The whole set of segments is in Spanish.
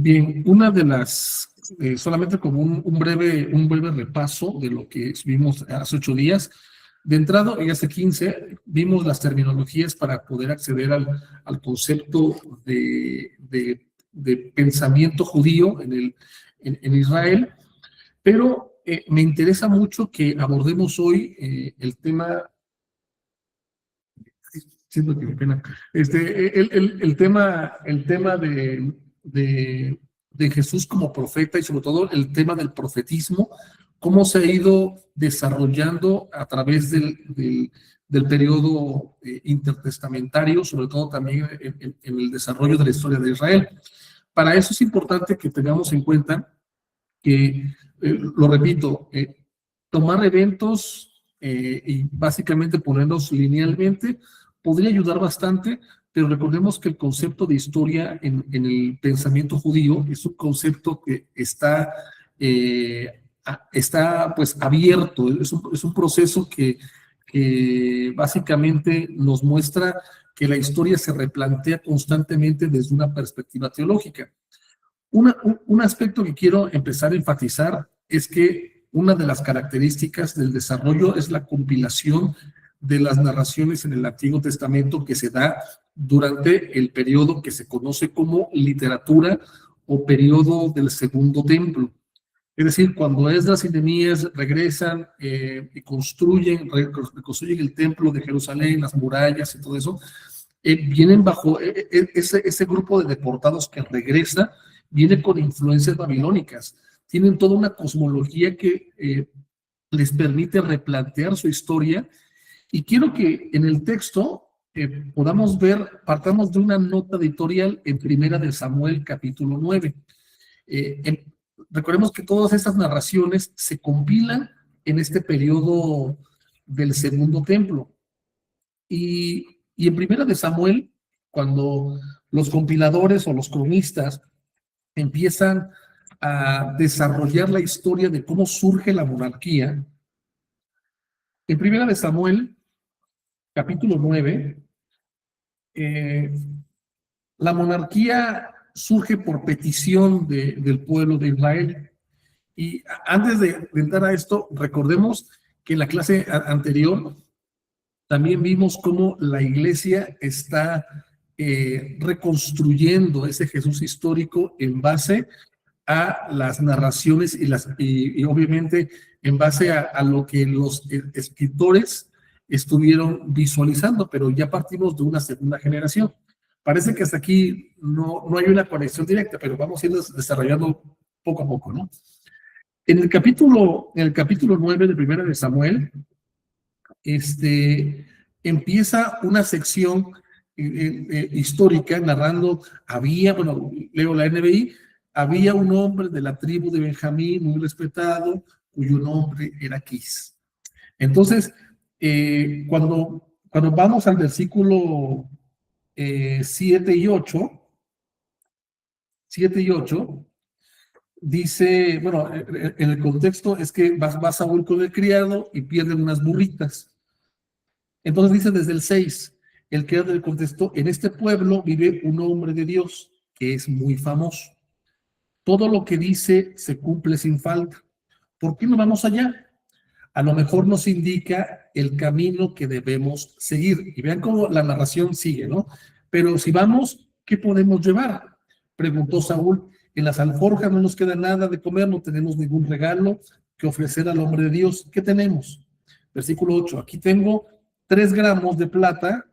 Bien, una de las, solamente como un breve repaso de lo que vimos hace 8 días. De entrada, y hace 15, vimos las terminologías para poder acceder al concepto de pensamiento judío en Israel, pero me interesa mucho que abordemos hoy el tema. Siento que me pena. El tema de Jesús como profeta y sobre todo el tema del profetismo, cómo se ha ido desarrollando a través del periodo intertestamentario, sobre todo también en el desarrollo de la historia de Israel. Para eso es importante que tengamos en cuenta que, lo repito, tomar eventos y básicamente ponerlos linealmente podría ayudar bastante, pero recordemos que el concepto de historia en el pensamiento judío es un concepto que está pues abierto, es un proceso que básicamente nos muestra que la historia se replantea constantemente desde una perspectiva teológica. Un aspecto que quiero empezar a enfatizar es que una de las características del desarrollo es la compilación de las narraciones en el Antiguo Testamento que se da durante el periodo que se conoce como literatura o periodo del Segundo Templo. Es decir, cuando Esdras y Nehemías regresan y reconstruyen el templo de Jerusalén, las murallas y todo eso, vienen bajo ese grupo de deportados que regresa, viene con influencias babilónicas. Tienen toda una cosmología que les permite replantear su historia. Y quiero que en el texto podamos ver, partamos de una nota editorial en Primera de Samuel, capítulo 9. Recordemos que todas estas narraciones se compilan en este periodo del Segundo Templo. Y en Primera de Samuel, cuando los compiladores o los cronistas empiezan a desarrollar la historia de cómo surge la monarquía, en Primera de Samuel, capítulo 9, la monarquía surge por petición del pueblo de Israel. Y antes de entrar a esto, recordemos que en la clase anterior también vimos cómo la iglesia está reconstruyendo ese Jesús histórico en base a las narraciones y obviamente en base a lo que los escritores estuvieron visualizando, pero ya partimos de una segunda generación. Parece que hasta aquí no hay una conexión directa, pero vamos a ir desarrollando poco a poco, ¿no? En el capítulo 9 de Primera de Samuel, empieza una sección histórica narrando, leo la NBI, había un hombre de la tribu de Benjamín muy respetado, cuyo nombre era Quis. Entonces, cuando vamos al versículo 7 y 8, dice, bueno, en el contexto es que va Saúl con el criado y pierden unas burritas. Entonces dice desde el 6, el criado le contestó, en este pueblo vive un hombre de Dios que es muy famoso. Todo lo que dice se cumple sin falta. ¿Por qué no vamos allá? A lo mejor nos indica el camino que debemos seguir. Y vean cómo la narración sigue, ¿no? Pero si vamos, ¿qué podemos llevar? Preguntó Saúl. En las alforjas no nos queda nada de comer, no tenemos ningún regalo que ofrecer al hombre de Dios. ¿Qué tenemos? Versículo 8. Aquí tengo 3 gramos de plata.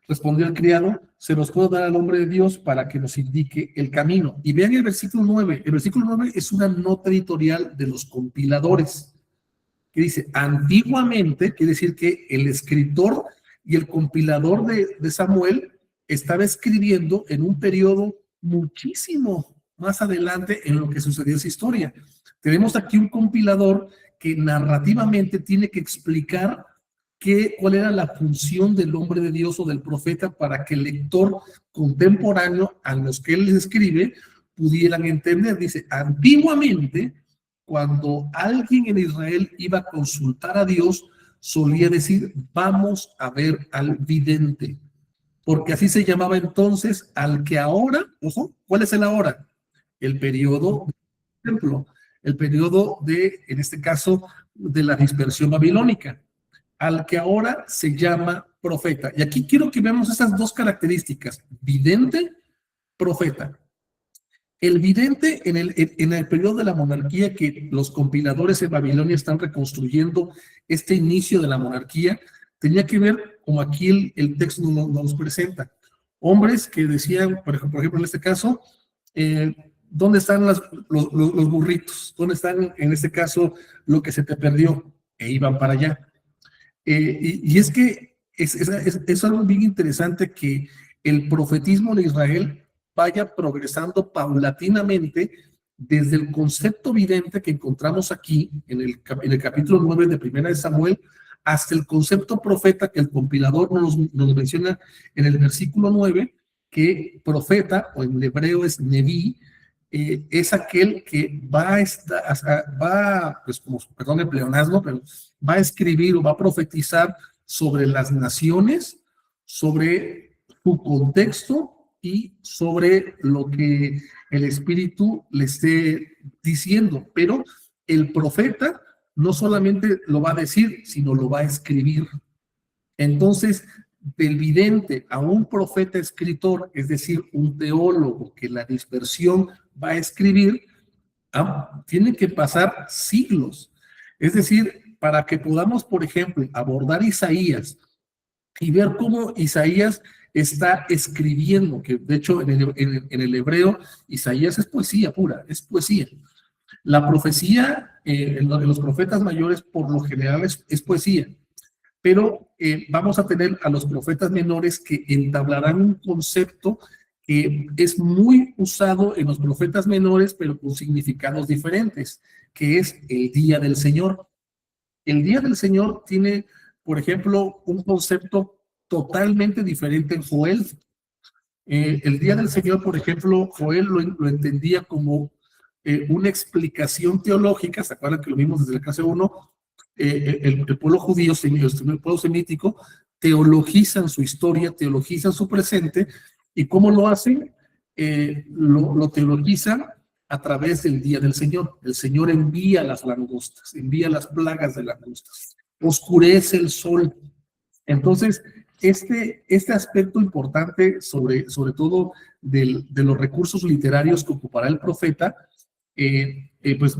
Respondió el criado, se los puedo dar al hombre de Dios para que nos indique el camino. Y vean el versículo 9. El versículo 9 es una nota editorial de los compiladores, que dice, antiguamente, quiere decir que el escritor y el compilador de Samuel estaba escribiendo en un periodo muchísimo más adelante en lo que sucedió esa historia. Tenemos aquí un compilador que narrativamente tiene que explicar cuál era la función del hombre de Dios o del profeta para que el lector contemporáneo a los que él les escribe pudieran entender. Dice, antiguamente, cuando alguien en Israel iba a consultar a Dios, solía decir, vamos a ver al vidente. porque así se llamaba entonces al que ahora, ojo, ¿cuál es el ahora? El periodo, por ejemplo, el periodo de, en este caso, de la dispersión babilónica, al que ahora se llama profeta. Y aquí quiero que veamos esas dos características, vidente, profeta. El vidente en el periodo de la monarquía que los compiladores en Babilonia están reconstruyendo este inicio de la monarquía, tenía que ver como aquí el texto nos presenta. Hombres que decían, por ejemplo, en este caso, ¿dónde están los burritos? ¿Dónde están, en este caso, lo que se te perdió? E iban para allá. Y es que es algo bien interesante que el profetismo de Israel vaya progresando paulatinamente desde el concepto vidente que encontramos aquí en el capítulo 9 de Primera de Samuel hasta el concepto profeta que el compilador nos menciona en el versículo 9, que profeta, o en hebreo es Neví, es aquel que pues como, perdón el pleonasmo, pero va a escribir o va a profetizar sobre las naciones, sobre su contexto y sobre lo que el Espíritu le esté diciendo. Pero el profeta no solamente lo va a decir, sino lo va a escribir. Entonces, del vidente a un profeta escritor, es decir, un teólogo que la dispersión va a escribir, tiene que pasar siglos. Es decir, para que podamos, por ejemplo, abordar Isaías y ver cómo Isaías está escribiendo, que de hecho en el hebreo Isaías es poesía pura, es poesía. La profecía en los profetas mayores por lo general es poesía, pero vamos a tener a los profetas menores que entablarán un concepto que es muy usado en los profetas menores, pero con significados diferentes, que es el día del Señor. El día del Señor tiene, por ejemplo, un concepto totalmente diferente en Joel. El día del Señor, por ejemplo, Joel lo entendía como una explicación teológica. ¿Se acuerdan que lo vimos desde el caso 1? El pueblo judío, el pueblo semítico, teologizan su historia, teologizan su presente, y ¿cómo lo hacen? Lo teologizan a través del día del Señor. El Señor envía las langostas, envía las plagas de langostas, oscurece el sol. Entonces, este aspecto importante, sobre todo de los recursos literarios que ocupará el profeta, pues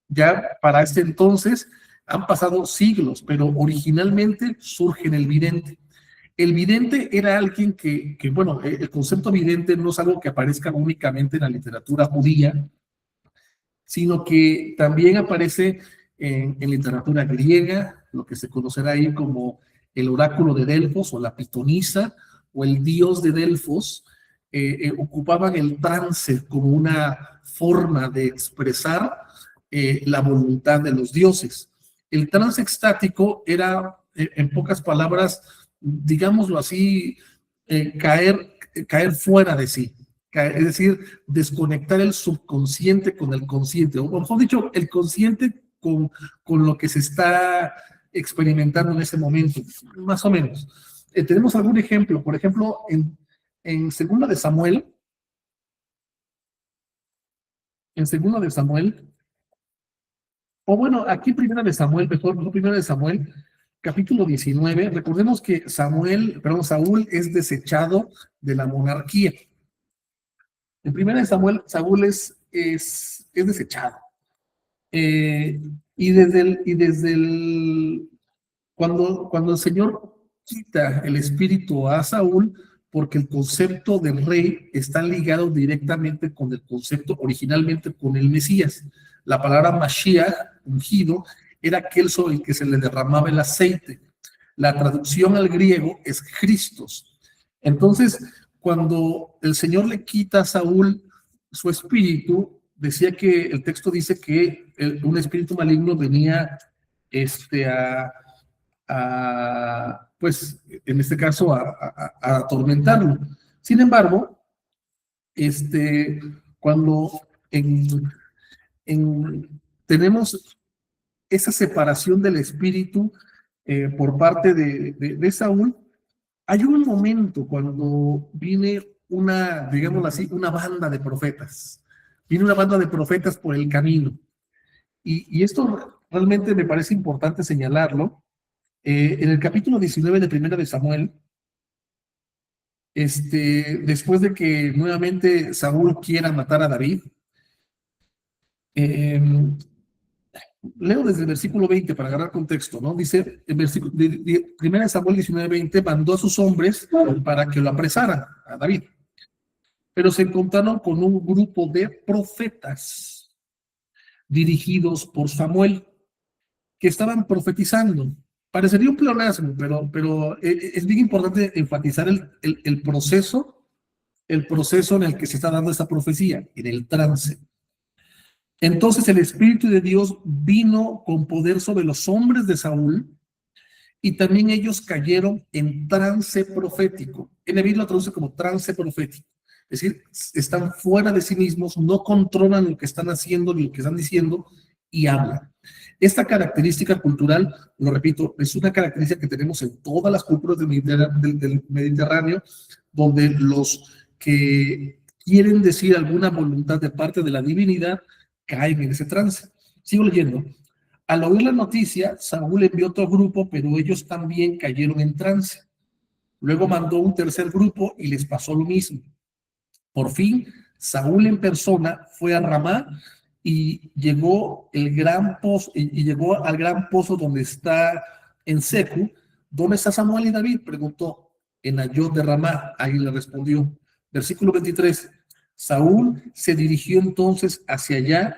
ya para este entonces han pasado siglos, pero originalmente surge en el vidente. El vidente era alguien bueno, el concepto vidente no es algo que aparezca únicamente en la literatura judía, sino que también aparece en literatura griega, lo que se conocerá ahí como el oráculo de Delfos o la pitonisa o el dios de Delfos. Ocupaban el trance como una forma de expresar la voluntad de los dioses. El trance extático era, en pocas palabras, digámoslo así, caer fuera de sí, es decir, desconectar el subconsciente con el consciente, o mejor dicho, el consciente con lo que se está experimentando en ese momento, más o menos. Tenemos algún ejemplo, por ejemplo, Segunda de Samuel, o bueno, aquí Primera de Samuel, mejor, no Primera de Samuel, capítulo 19, recordemos que Saúl es desechado de la monarquía. En Primera de Samuel, Saúl es desechado. Cuando el Señor quita el espíritu a Saúl, porque el concepto del rey está ligado directamente con el concepto, originalmente con el Mesías. La palabra Mashiach, ungido, era aquel sobre el que se le derramaba el aceite. La traducción al griego es Christos. Entonces, cuando el Señor le quita a Saúl su espíritu, decía que el texto dice que un espíritu maligno venía pues, en este caso, a atormentarlo. Sin embargo, cuando tenemos esa separación del espíritu por parte de Saúl, Hay un momento cuando viene una, digámoslo así, una banda de profetas. Viene una banda de profetas por el camino. Y esto realmente me parece importante señalarlo. En el capítulo 19 de Primera de Samuel, después de que nuevamente Saúl quiera matar a David, eh, leo desde el versículo 20 para agarrar contexto, ¿no? Dice, el versículo, Primera de Samuel 19:20, mandó a sus hombres para que lo apresaran a David, pero se encontraron con un grupo de profetas dirigidos por Samuel que estaban profetizando. Parecería un pleonasmo, pero es bien importante enfatizar el proceso en el que se está dando esta profecía, en el trance. Entonces el Espíritu de Dios vino con poder sobre los hombres de Saúl y también ellos cayeron en trance profético. En el lo traduce como trance profético. Es decir, están fuera de sí mismos, no controlan lo que están haciendo ni lo que están diciendo y hablan. Esta característica cultural, lo repito, es una característica que tenemos en todas las culturas del Mediterráneo, donde los que quieren decir alguna voluntad de parte de la divinidad caen en ese trance. Sigo leyendo. Al oír la noticia, Saúl envió otro grupo, pero ellos también cayeron en trance. Luego mandó un tercer grupo y les pasó lo mismo. Por fin, Saúl en persona fue a Ramá y llegó llegó al gran pozo donde está en Secu. ¿Dónde está Samuel y David? Preguntó. En Nayot de Ramá. Ahí le respondió. Versículo 23. Saúl se dirigió entonces hacia allá,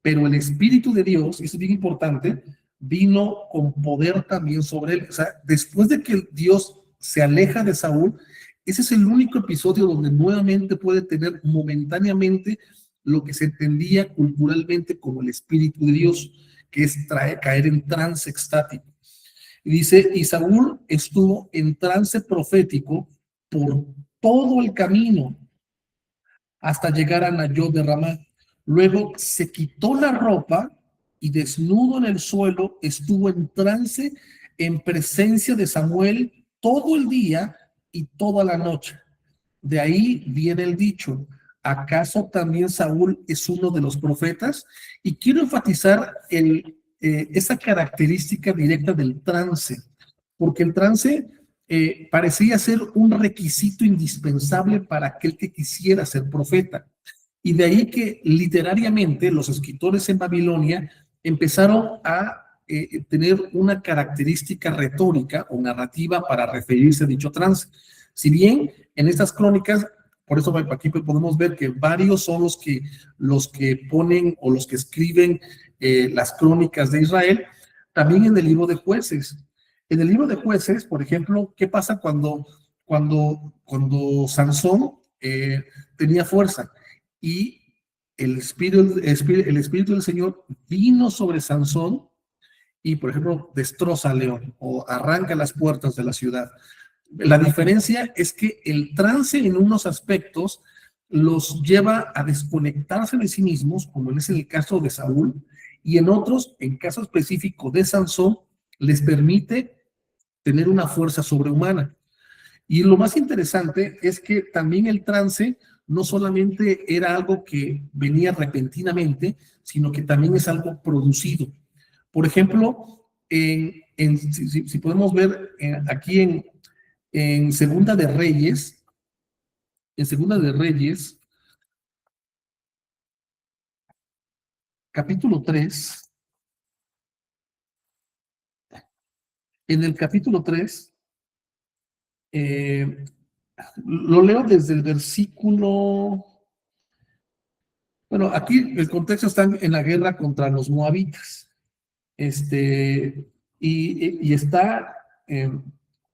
pero el Espíritu de Dios, y eso es bien importante, vino con poder también sobre él. O sea, después de que Dios se aleja de Saúl, ese es el único episodio donde nuevamente puede tener momentáneamente lo que se entendía culturalmente como el Espíritu de Dios, que es caer en trance extático. Y dice, y Saúl estuvo en trance profético por todo el camino hasta llegar a Nayot de Ramá. Luego se quitó la ropa y desnudo en el suelo estuvo en trance en presencia de Samuel todo el día y toda la noche. De ahí viene el dicho, ¿acaso también Saúl es uno de los profetas? Y quiero enfatizar esa característica directa del trance, porque el trance parecía ser un requisito indispensable para aquel que quisiera ser profeta. Y de ahí que literariamente los escritores en Babilonia empezaron a tener una característica retórica o narrativa para referirse a dicho trance. Si bien en estas crónicas, por eso aquí podemos ver que varios son los que ponen o los que escriben las crónicas de Israel, también en el libro de Jueces. En el libro de Jueces, por ejemplo, ¿qué pasa cuando Sansón tenía fuerza? Y el espíritu del Señor vino sobre Sansón y, por ejemplo, destroza al león o arranca las puertas de la ciudad. La diferencia es que el trance en unos aspectos los lleva a desconectarse de sí mismos, como es el caso de Saúl, y en otros, en caso específico de Sansón, les permite tener una fuerza sobrehumana. Y lo más interesante es que también el trance no solamente era algo que venía repentinamente, sino que también es algo producido. Por ejemplo, si podemos ver aquí en Segunda de Reyes, capítulo 3, en el capítulo 3, lo leo desde el versículo, bueno, aquí el contexto está en la guerra contra los moabitas, y está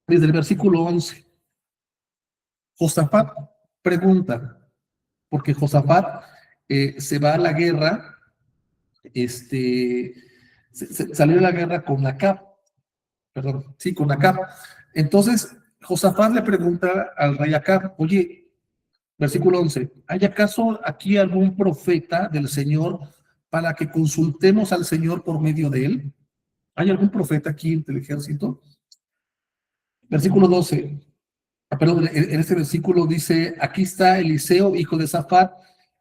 desde el versículo 11. Josafat pregunta, porque Josafat se va a la guerra, salió a la guerra con Acab, perdón, sí, con Acab. Entonces, Josafat le pregunta al rey Acab, oye, versículo 11, ¿hay acaso aquí algún profeta del Señor para que consultemos al Señor por medio de él? ¿Hay algún profeta aquí del ejército? Versículo 12, perdón, en este versículo dice, aquí está Eliseo, hijo de Safat,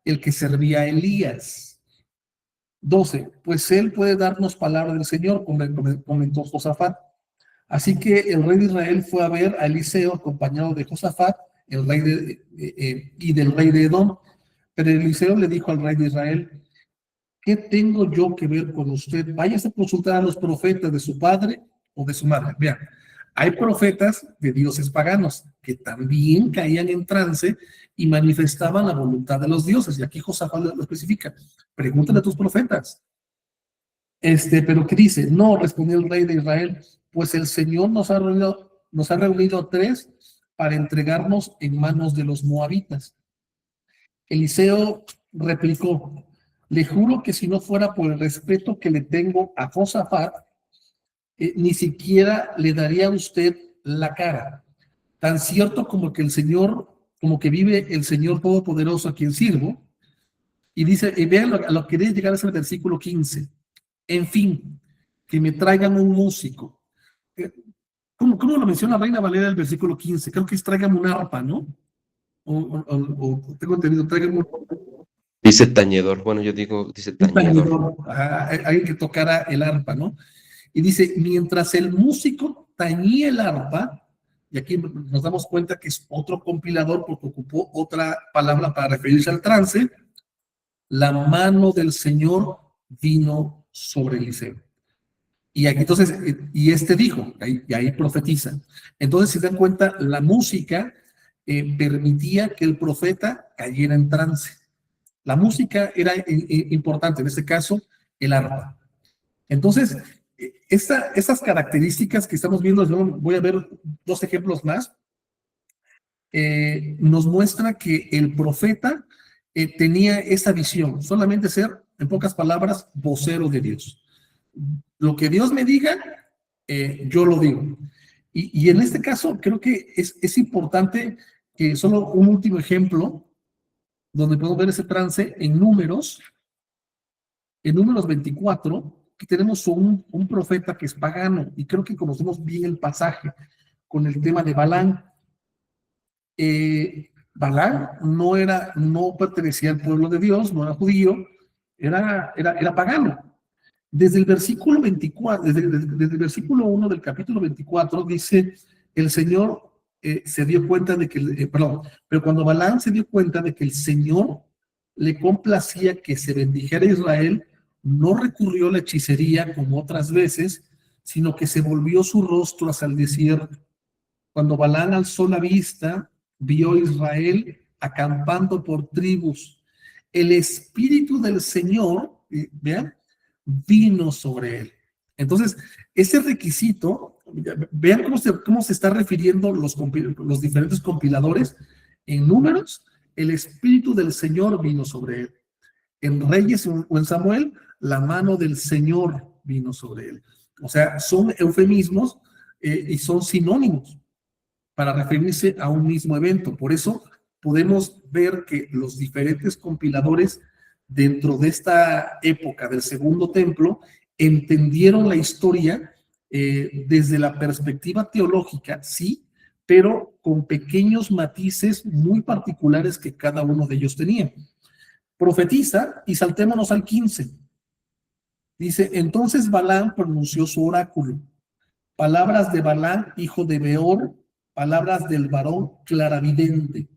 el que servía a Elías. 12, pues él puede darnos palabra del Señor, comentó Josafat. Así que el rey de Israel fue a ver a Eliseo acompañado de Josafat, el rey y del rey de Edom. Pero Eliseo le dijo al rey de Israel, ¿qué tengo yo que ver con usted? Váyase a consultar a los profetas de su padre o de su madre. Vean, hay profetas de dioses paganos que también caían en trance y manifestaban la voluntad de los dioses. Y aquí Josafat lo especifica. Pregúntale a tus profetas. Pero ¿qué dice? No, respondió el rey de Israel, pues el Señor nos ha reunido tres para entregarnos en manos de los moabitas. Eliseo replicó, le juro que si no fuera por el respeto que le tengo a Josafat, ni siquiera le daría a usted la cara. Tan cierto como que el Señor, como que vive el Señor Todopoderoso a quien sirvo. Y dice, y vean a lo que debe llegar a ese versículo 15. En fin, que me traigan un músico. ¿Cómo lo menciona Reina Valera el versículo 15? Creo que es tráigame un arpa, ¿no? O tengo entendido, tráigame Dice tañedor, bueno, yo digo, dice un tañedor. tañedor, alguien que tocara el arpa, ¿no? Y dice, mientras el músico tañía el arpa, y aquí nos damos cuenta que es otro compilador porque ocupó otra palabra para referirse al trance, la mano del Señor vino sobre Eliseo. Y aquí entonces, y dijo, y ahí profetiza. Entonces, si dan cuenta, la música permitía que el profeta cayera en trance. La música era importante, en este caso, el arpa. Entonces, esas características que estamos viendo, voy a ver dos ejemplos más, nos muestra que el profeta tenía esa visión, solamente ser, en pocas palabras, vocero de Dios. Lo que Dios me diga, yo lo digo. Y en este caso, creo que es importante que solo un último ejemplo, donde podemos ver ese trance en números 24, que tenemos un profeta que es pagano, y creo que conocemos bien el pasaje con el tema de Balán. Balán no pertenecía al pueblo de Dios, no era judío, era pagano. Desde el versículo 24, desde el versículo 1 del capítulo 24, dice, el Señor se dio cuenta de que, pero cuando Balán se dio cuenta de que el Señor le complacía que se bendijera a Israel, no recurrió a la hechicería como otras veces, sino que se volvió su rostro hacia el desierto. Cuando Balán alzó la vista, vio a Israel acampando por tribus. El Espíritu del Señor, vean, vino sobre él. Entonces, ese requisito, vean cómo se está refiriendo los diferentes compiladores en números. El Espíritu del Señor vino sobre él. En Reyes o en Samuel, la mano del Señor vino sobre él. O sea, son eufemismos y son sinónimos para referirse a un mismo evento. Por eso podemos ver que los diferentes compiladores dentro de esta época del Segundo Templo entendieron la historia desde la perspectiva teológica, sí, pero con pequeños matices muy particulares que cada uno de ellos tenía. Profetiza y saltémonos al 15. Dice, entonces Balaam pronunció su oráculo. Palabras de Balaam, hijo de Beor, palabras del varón claravidente,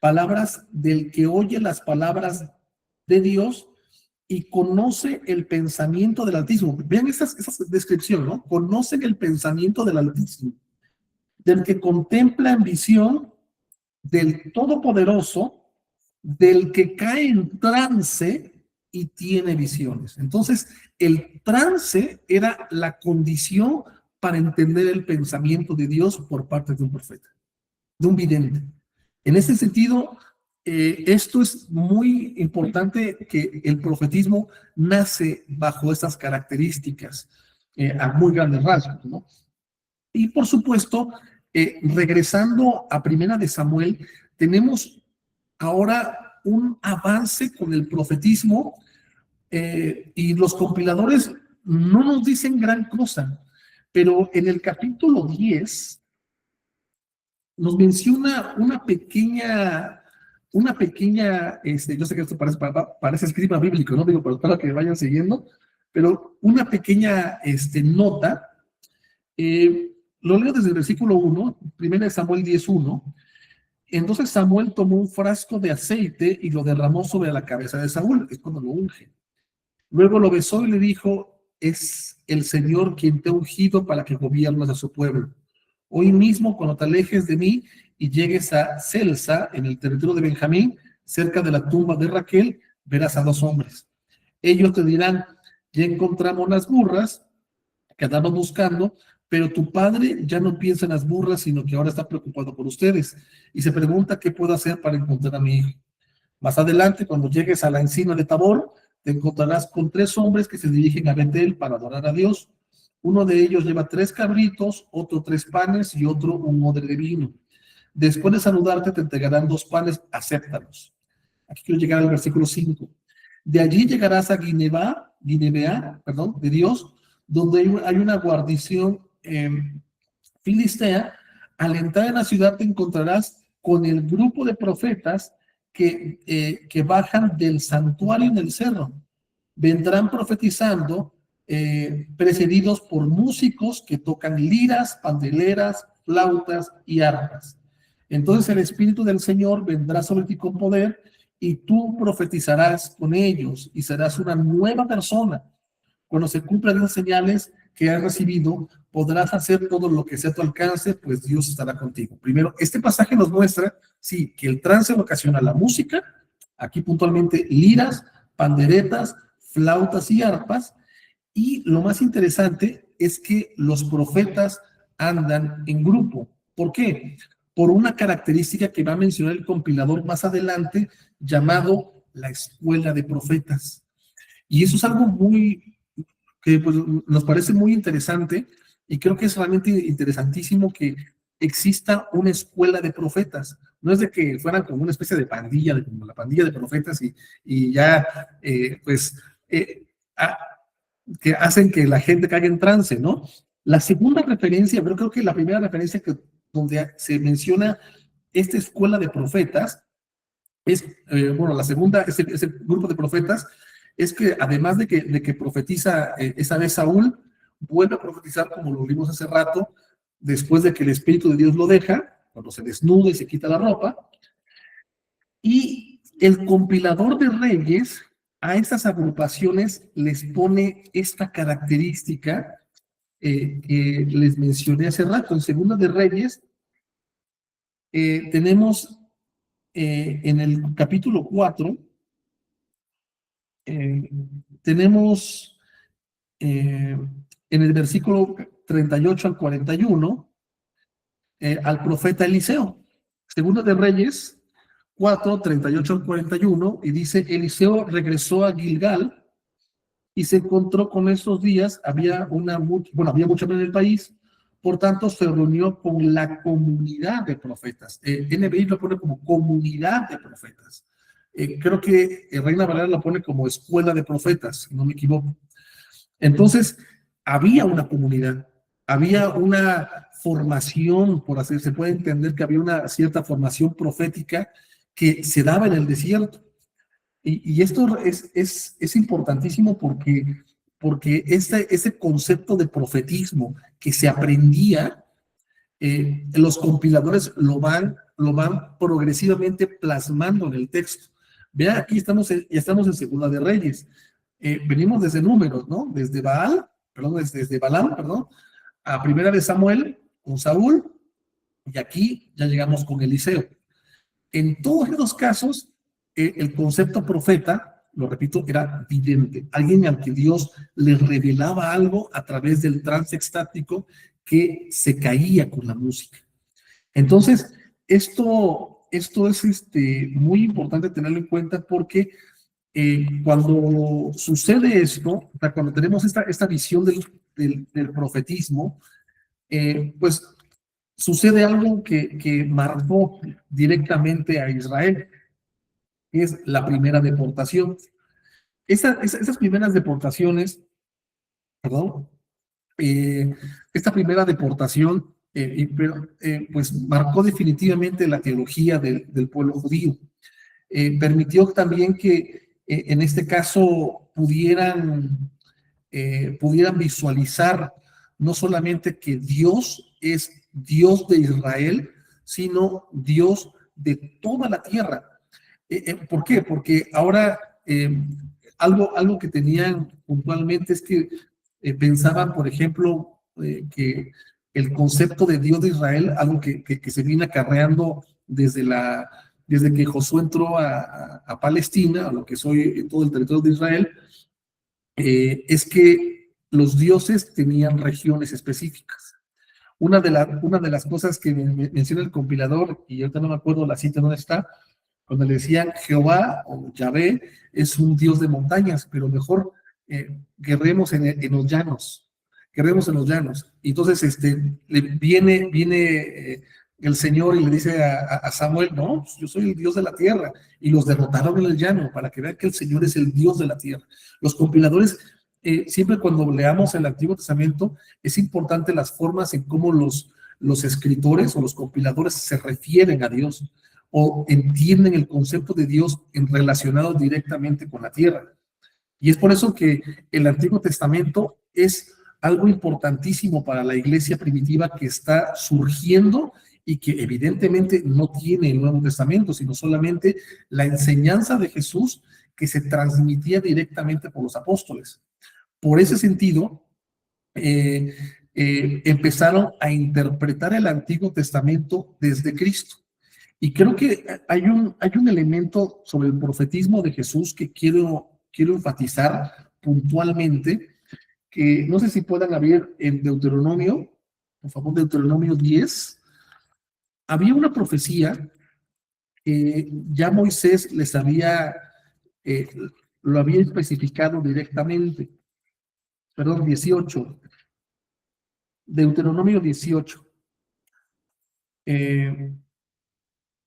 palabras del que oye las palabras de Dios y conoce el pensamiento del Altísimo. Vean esa descripción, ¿no? Conocen el pensamiento del Altísimo, del que contempla en visión, del Todopoderoso, del que cae en trance y tiene visiones. Entonces, el trance era la condición para entender el pensamiento de Dios por parte de un profeta, de un vidente. En ese sentido, esto es muy importante, que el profetismo nace bajo estas características a muy grandes rasgos, ¿no? Y por supuesto, regresando a Primera de Samuel, tenemos ahora un avance con el profetismo y los compiladores no nos dicen gran cosa, pero en el capítulo 10 nos menciona una pequeña, yo sé que esto parece escriba bíblico, ¿no? Digo, para que vayan siguiendo, pero una pequeña nota, lo leo desde el versículo 1, 1 Samuel 10:1. Entonces Samuel tomó un frasco de aceite y lo derramó sobre la cabeza de Saúl, es cuando lo unge. Luego lo besó y le dijo, es el Señor quien te ha ungido para que gobiernes a su pueblo. Hoy mismo, cuando te alejes de mí y llegues a Celsa, en el territorio de Benjamín, cerca de la tumba de Raquel, verás a 2 hombres. Ellos te dirán, ya encontramos las burras que andamos buscando, pero tu padre ya no piensa en las burras, sino que ahora está preocupado por ustedes y se pregunta qué puedo hacer para encontrar a mi hijo. Más adelante, cuando llegues a la encina de Tabor, te encontrarás con 3 hombres que se dirigen a Betel para adorar a Dios. Uno de ellos lleva 3 cabritos, otro 3 panes y otro un odre de vino. Después de saludarte, te entregarán 2 panes, acéptalos. Aquí quiero llegar al versículo 5. De allí llegarás a Ginebea, de Dios, donde hay una guarnición filistea. Al entrar en la ciudad te encontrarás con el grupo de profetas que bajan del santuario en el cerro. Vendrán profetizando, precedidos por músicos que tocan liras, pandeleras, flautas y arpas. Entonces el Espíritu del Señor vendrá sobre ti con poder y tú profetizarás con ellos y serás una nueva persona. Cuando se cumplan esas señales que has recibido, podrás hacer todo lo que sea a tu alcance, pues Dios estará contigo. Primero, este pasaje nos muestra, sí, que el trance ocasiona la música, aquí puntualmente liras, panderetas, flautas y arpas, y lo más interesante es que los profetas andan en grupo. ¿Por qué? Por una característica que va a mencionar el compilador más adelante, llamado la escuela de profetas. Y eso es algo que pues, nos parece muy interesante, y creo que es realmente interesantísimo que exista una escuela de profetas. No es de que fueran como una especie de pandilla, como la pandilla de profetas, y ya, que hacen que la gente caiga en trance, ¿no? La segunda referencia, pero creo que la primera referencia donde se menciona esta escuela de profetas, la segunda, ese grupo de profetas, es que además de que profetiza esa vez Saúl, vuelve a profetizar, como lo vimos hace rato, después de que el Espíritu de Dios lo deja, cuando se desnuda y se quita la ropa, y el compilador de Reyes a estas agrupaciones les pone esta característica que les mencioné hace rato. En Segunda de Reyes tenemos en el capítulo 4, tenemos en el versículo 38 al 41 al profeta Eliseo. Segunda de Reyes 4, 38 al 41, y dice, Eliseo regresó a Gilgal y se encontró con esos días, había mucha hambre en el país, por tanto se reunió con la comunidad de profetas. NBI lo pone como comunidad de profetas. Creo que Reina Valera lo pone como escuela de profetas, si no me equivoco. Entonces, había una comunidad, había una formación, se puede entender que había una cierta formación profética que se daba en el desierto. Y esto es importantísimo porque ese concepto de profetismo que se aprendía, los compiladores lo van progresivamente plasmando en el texto. Vean, aquí ya estamos en Segunda de Reyes. Venimos desde Números, ¿no? Desde Balaam, a Primera de Samuel con Saúl, y aquí ya llegamos con Eliseo. En todos estos casos, el concepto profeta, lo repito, era vidente, alguien al que Dios le revelaba algo a través del trance extático que se caía con la música. Entonces, esto es muy importante tenerlo en cuenta porque cuando sucede esto, o sea, cuando tenemos esta visión del profetismo, pues sucede algo que marcó directamente a Israel, que es la primera deportación. Esas primeras deportaciones, perdón, esta primera deportación pues marcó definitivamente la teología del pueblo judío. Permitió también que en este caso pudieran visualizar no solamente que Dios es Dios de Israel, sino Dios de toda la tierra. ¿Por qué? Porque ahora algo que tenían puntualmente es que pensaban, por ejemplo, que el concepto de Dios de Israel, algo que se viene acarreando desde que Josué entró a Palestina, a lo que soy todo el territorio de Israel, es que los dioses tenían regiones específicas. Una de las cosas que menciona el compilador, y ahorita no me acuerdo la cita dónde está, cuando le decían Jehová o Yahvé es un dios de montañas, pero mejor guerremos en los llanos, guerremos en los llanos. Y entonces viene el Señor y le dice a Samuel, no, yo soy el Dios de la tierra, y los derrotaron en el llano, para que vean que el Señor es el Dios de la tierra. Los compiladores, siempre cuando leamos el Antiguo Testamento, es importante las formas en cómo los escritores o los compiladores se refieren a Dios, o entienden el concepto de Dios relacionado directamente con la tierra. Y es por eso que el Antiguo Testamento es algo importantísimo para la iglesia primitiva que está surgiendo y que evidentemente no tiene el Nuevo Testamento, sino solamente la enseñanza de Jesús que se transmitía directamente por los apóstoles. Por ese sentido, empezaron a interpretar el Antiguo Testamento desde Cristo. Y creo que hay un elemento sobre el profetismo de Jesús que quiero enfatizar puntualmente, que no sé si puedan abrir en Deuteronomio, por favor, Deuteronomio 10. Había una profecía que ya Moisés lo había especificado directamente. Perdón, 18. Deuteronomio 18.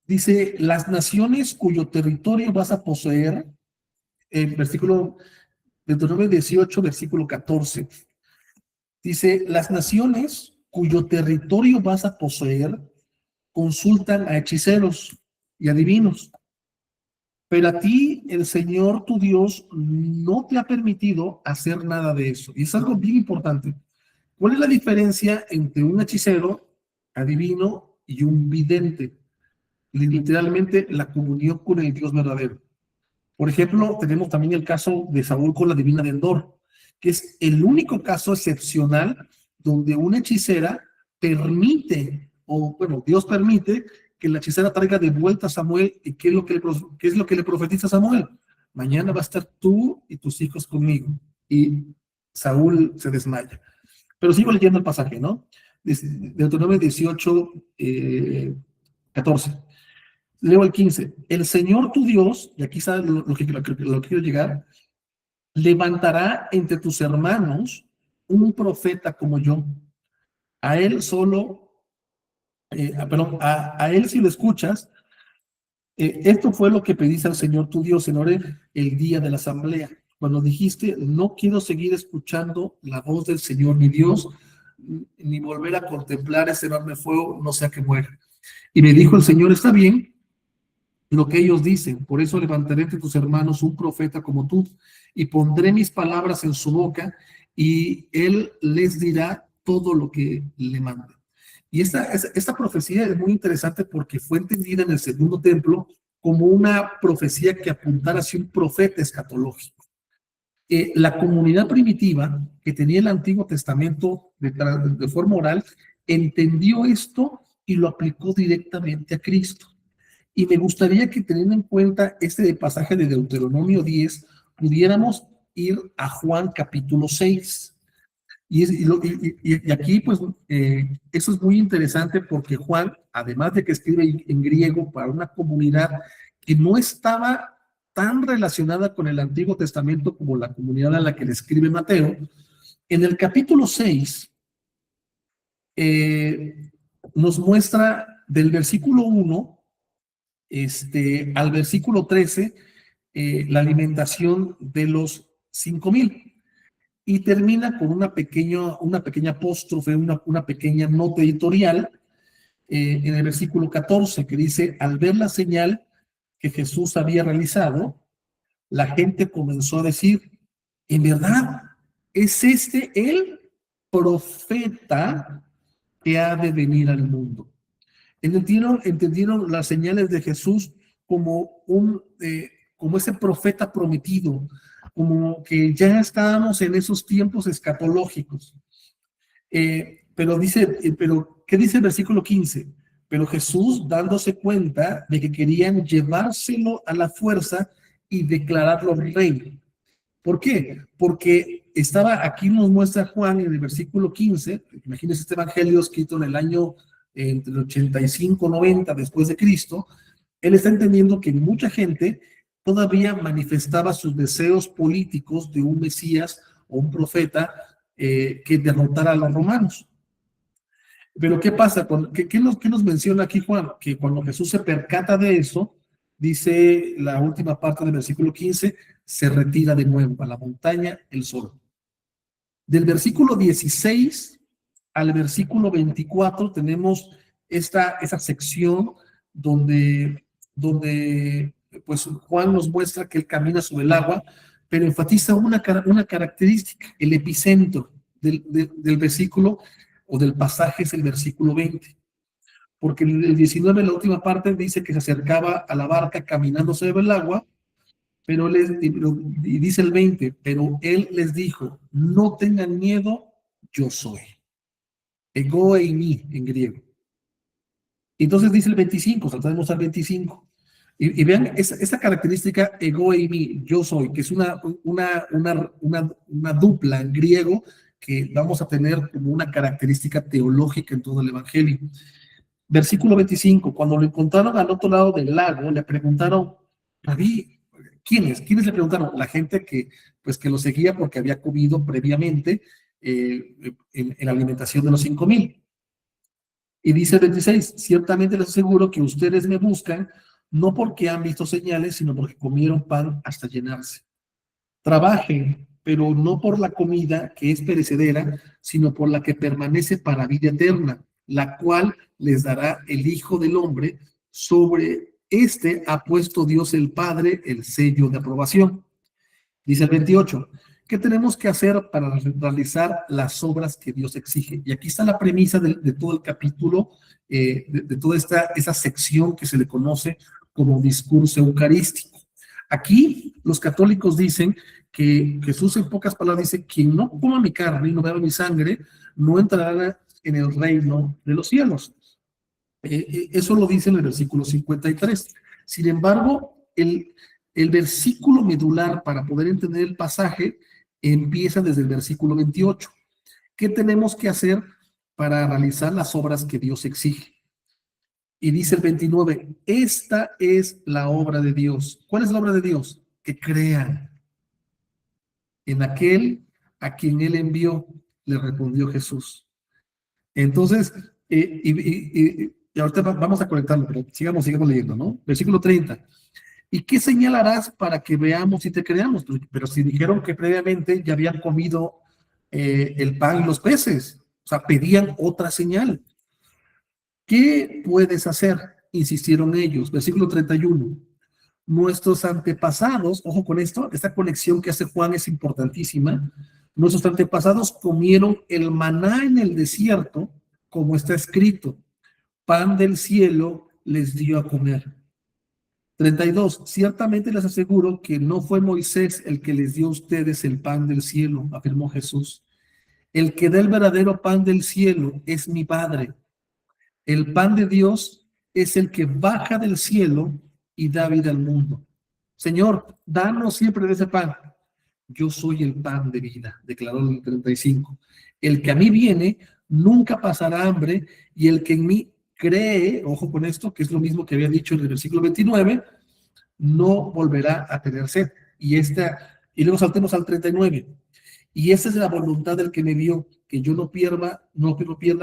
Dice, las naciones cuyo territorio vas a poseer, Deuteronomio 18, versículo 14. Dice, las naciones cuyo territorio vas a poseer consultan a hechiceros y adivinos, pero a ti el Señor tu Dios no te ha permitido hacer nada de eso. Y es algo bien importante. ¿Cuál es la diferencia entre un hechicero, adivino y un vidente? Literalmente la comunión con el Dios verdadero. Por ejemplo, tenemos también el caso de Saúl con la divina de Endor, que es el único caso excepcional donde una hechicera permite, o bueno, Dios permite que la hechicera traiga de vuelta a Samuel. ¿Y qué es lo que le profetiza a Samuel? Mañana va a estar tú y tus hijos conmigo. Y Saúl se desmaya. Pero sigo leyendo el pasaje, ¿no? Deuteronomio 18, 14. Leo el 15. El Señor tu Dios, y aquí está lo que quiero llegar, levantará entre tus hermanos un profeta como yo. A él a él si lo escuchas, esto fue lo que pediste al Señor tu Dios en el día de la asamblea. Cuando dijiste, no quiero seguir escuchando la voz del Señor mi Dios, ni volver a contemplar ese enorme fuego, no sea que muera. Y me dijo el Señor, está bien lo que ellos dicen, por eso levantaré entre tus hermanos un profeta como tú, y pondré mis palabras en su boca, y él les dirá todo lo que le mande. Y esta profecía es muy interesante porque fue entendida en el segundo templo como una profecía que apuntara hacia un profeta escatológico. La comunidad primitiva que tenía el Antiguo Testamento de forma oral entendió esto y lo aplicó directamente a Cristo. Y me gustaría que, teniendo en cuenta este pasaje de Deuteronomio 10, pudiéramos ir a Juan capítulo 6. Y aquí, pues, eso es muy interesante porque Juan, además de que escribe en griego para una comunidad que no estaba tan relacionada con el Antiguo Testamento como la comunidad a la que le escribe Mateo, en el capítulo 6 nos muestra del versículo 1 al versículo 13, la alimentación de los 5,000. y termina con una pequeña apóstrofe, una pequeña nota editorial en el versículo 14, que dice: al ver la señal que Jesús había realizado, la gente comenzó a decir: en verdad, ¿es este el profeta que ha de venir al mundo? Entendieron las señales de Jesús como como ese profeta prometido, como que ya estábamos en esos tiempos escatológicos. Pero ¿qué dice el versículo 15? Pero Jesús, dándose cuenta de que querían llevárselo a la fuerza y declararlo rey. ¿Por qué? Porque aquí nos muestra Juan en el versículo 15, imagínense este evangelio escrito en el año entre el 85 y 90 después de Cristo. Él está entendiendo que mucha gente todavía manifestaba sus deseos políticos de un Mesías o un profeta que derrotara a los romanos. Pero ¿qué pasa? ¿Qué nos menciona aquí Juan? Que cuando Jesús se percata de eso, dice la última parte del versículo 15, se retira de nuevo a la montaña él solo. Del versículo 16 al versículo 24 tenemos esa sección donde pues Juan nos muestra que él camina sobre el agua, pero enfatiza una característica, el epicentro del versículo o del pasaje es el versículo 20. Porque el 19, la última parte, dice que se acercaba a la barca caminando sobre el agua, y dice el 20, pero él les dijo: no tengan miedo, yo soy. Ego eimi en griego. Entonces dice el 25, saltamos al 25. Y vean esa característica, ego eimi, yo soy, que es una dupla en griego que vamos a tener como una característica teológica en todo el Evangelio. Versículo 25, cuando lo encontraron al otro lado del lago, le preguntaron: Rabí, ¿quiénes le preguntaron? La gente que lo seguía porque había comido previamente en la alimentación de los 5,000. Y dice el 26, ciertamente les aseguro que ustedes me buscan no porque han visto señales, sino porque comieron pan hasta llenarse. Trabajen, pero no por la comida que es perecedera, sino por la que permanece para vida eterna, la cual les dará el Hijo del Hombre. Sobre este ha puesto Dios el Padre el sello de aprobación. Dice el 28, ¿qué tenemos que hacer para realizar las obras que Dios exige? Y aquí está la premisa de todo el capítulo, de toda esa sección que se le conoce como discurso eucarístico. Aquí los católicos dicen que Jesús, en pocas palabras, dice: quien no coma mi carne y no beba mi sangre, no entrará en el reino de los cielos. Eso lo dice en el versículo 53. Sin embargo, el versículo medular para poder entender el pasaje empieza desde el versículo 28. ¿Qué tenemos que hacer para realizar las obras que Dios exige? Y dice el 29, esta es la obra de Dios. ¿Cuál es la obra de Dios? Que crean en aquel a quien Él envió, le respondió Jesús. Entonces, y ahorita vamos a conectarlo, pero sigamos leyendo, ¿no? Versículo 30. ¿Y qué señalarás para que veamos y te creamos? Pero si dijeron que previamente ya habían comido el pan y los peces, o sea, pedían otra señal. ¿Qué puedes hacer? Insistieron ellos. Versículo 31. Nuestros antepasados, ojo con esto, esta conexión que hace Juan es importantísima. Nuestros antepasados comieron el maná en el desierto, como está escrito: pan del cielo les dio a comer. 32. Ciertamente les aseguro que no fue Moisés el que les dio a ustedes el pan del cielo, afirmó Jesús. El que da el verdadero pan del cielo es mi Padre. El pan de Dios es el que baja del cielo y da vida al mundo. Señor, danos siempre de ese pan. Yo soy el pan de vida, declaró el 35. El que a mí viene nunca pasará hambre, y el que en mí cree, ojo con esto, que es lo mismo que había dicho en el versículo 29, no volverá a tener sed. Y luego saltemos al 39. Y esa es la voluntad del que me dio, que yo no pierda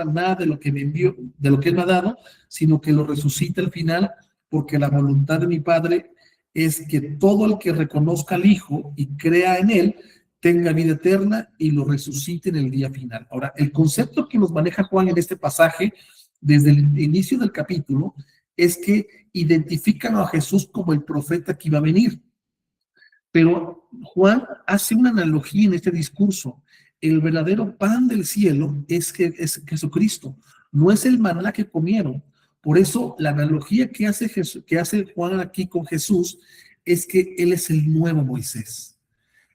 nada de lo que me envió, de lo que él me ha dado, sino que lo resucite al final, porque la voluntad de mi Padre es que todo el que reconozca al Hijo y crea en él tenga vida eterna y lo resucite en el día final. Ahora, el concepto que nos maneja Juan en este pasaje, desde el inicio del capítulo, es que identifican a Jesús como el profeta que iba a venir. Pero Juan hace una analogía en este discurso. El verdadero pan del cielo es Jesucristo, no es el maná que comieron. Por eso la analogía que hace Juan aquí con Jesús es que Él es el nuevo Moisés,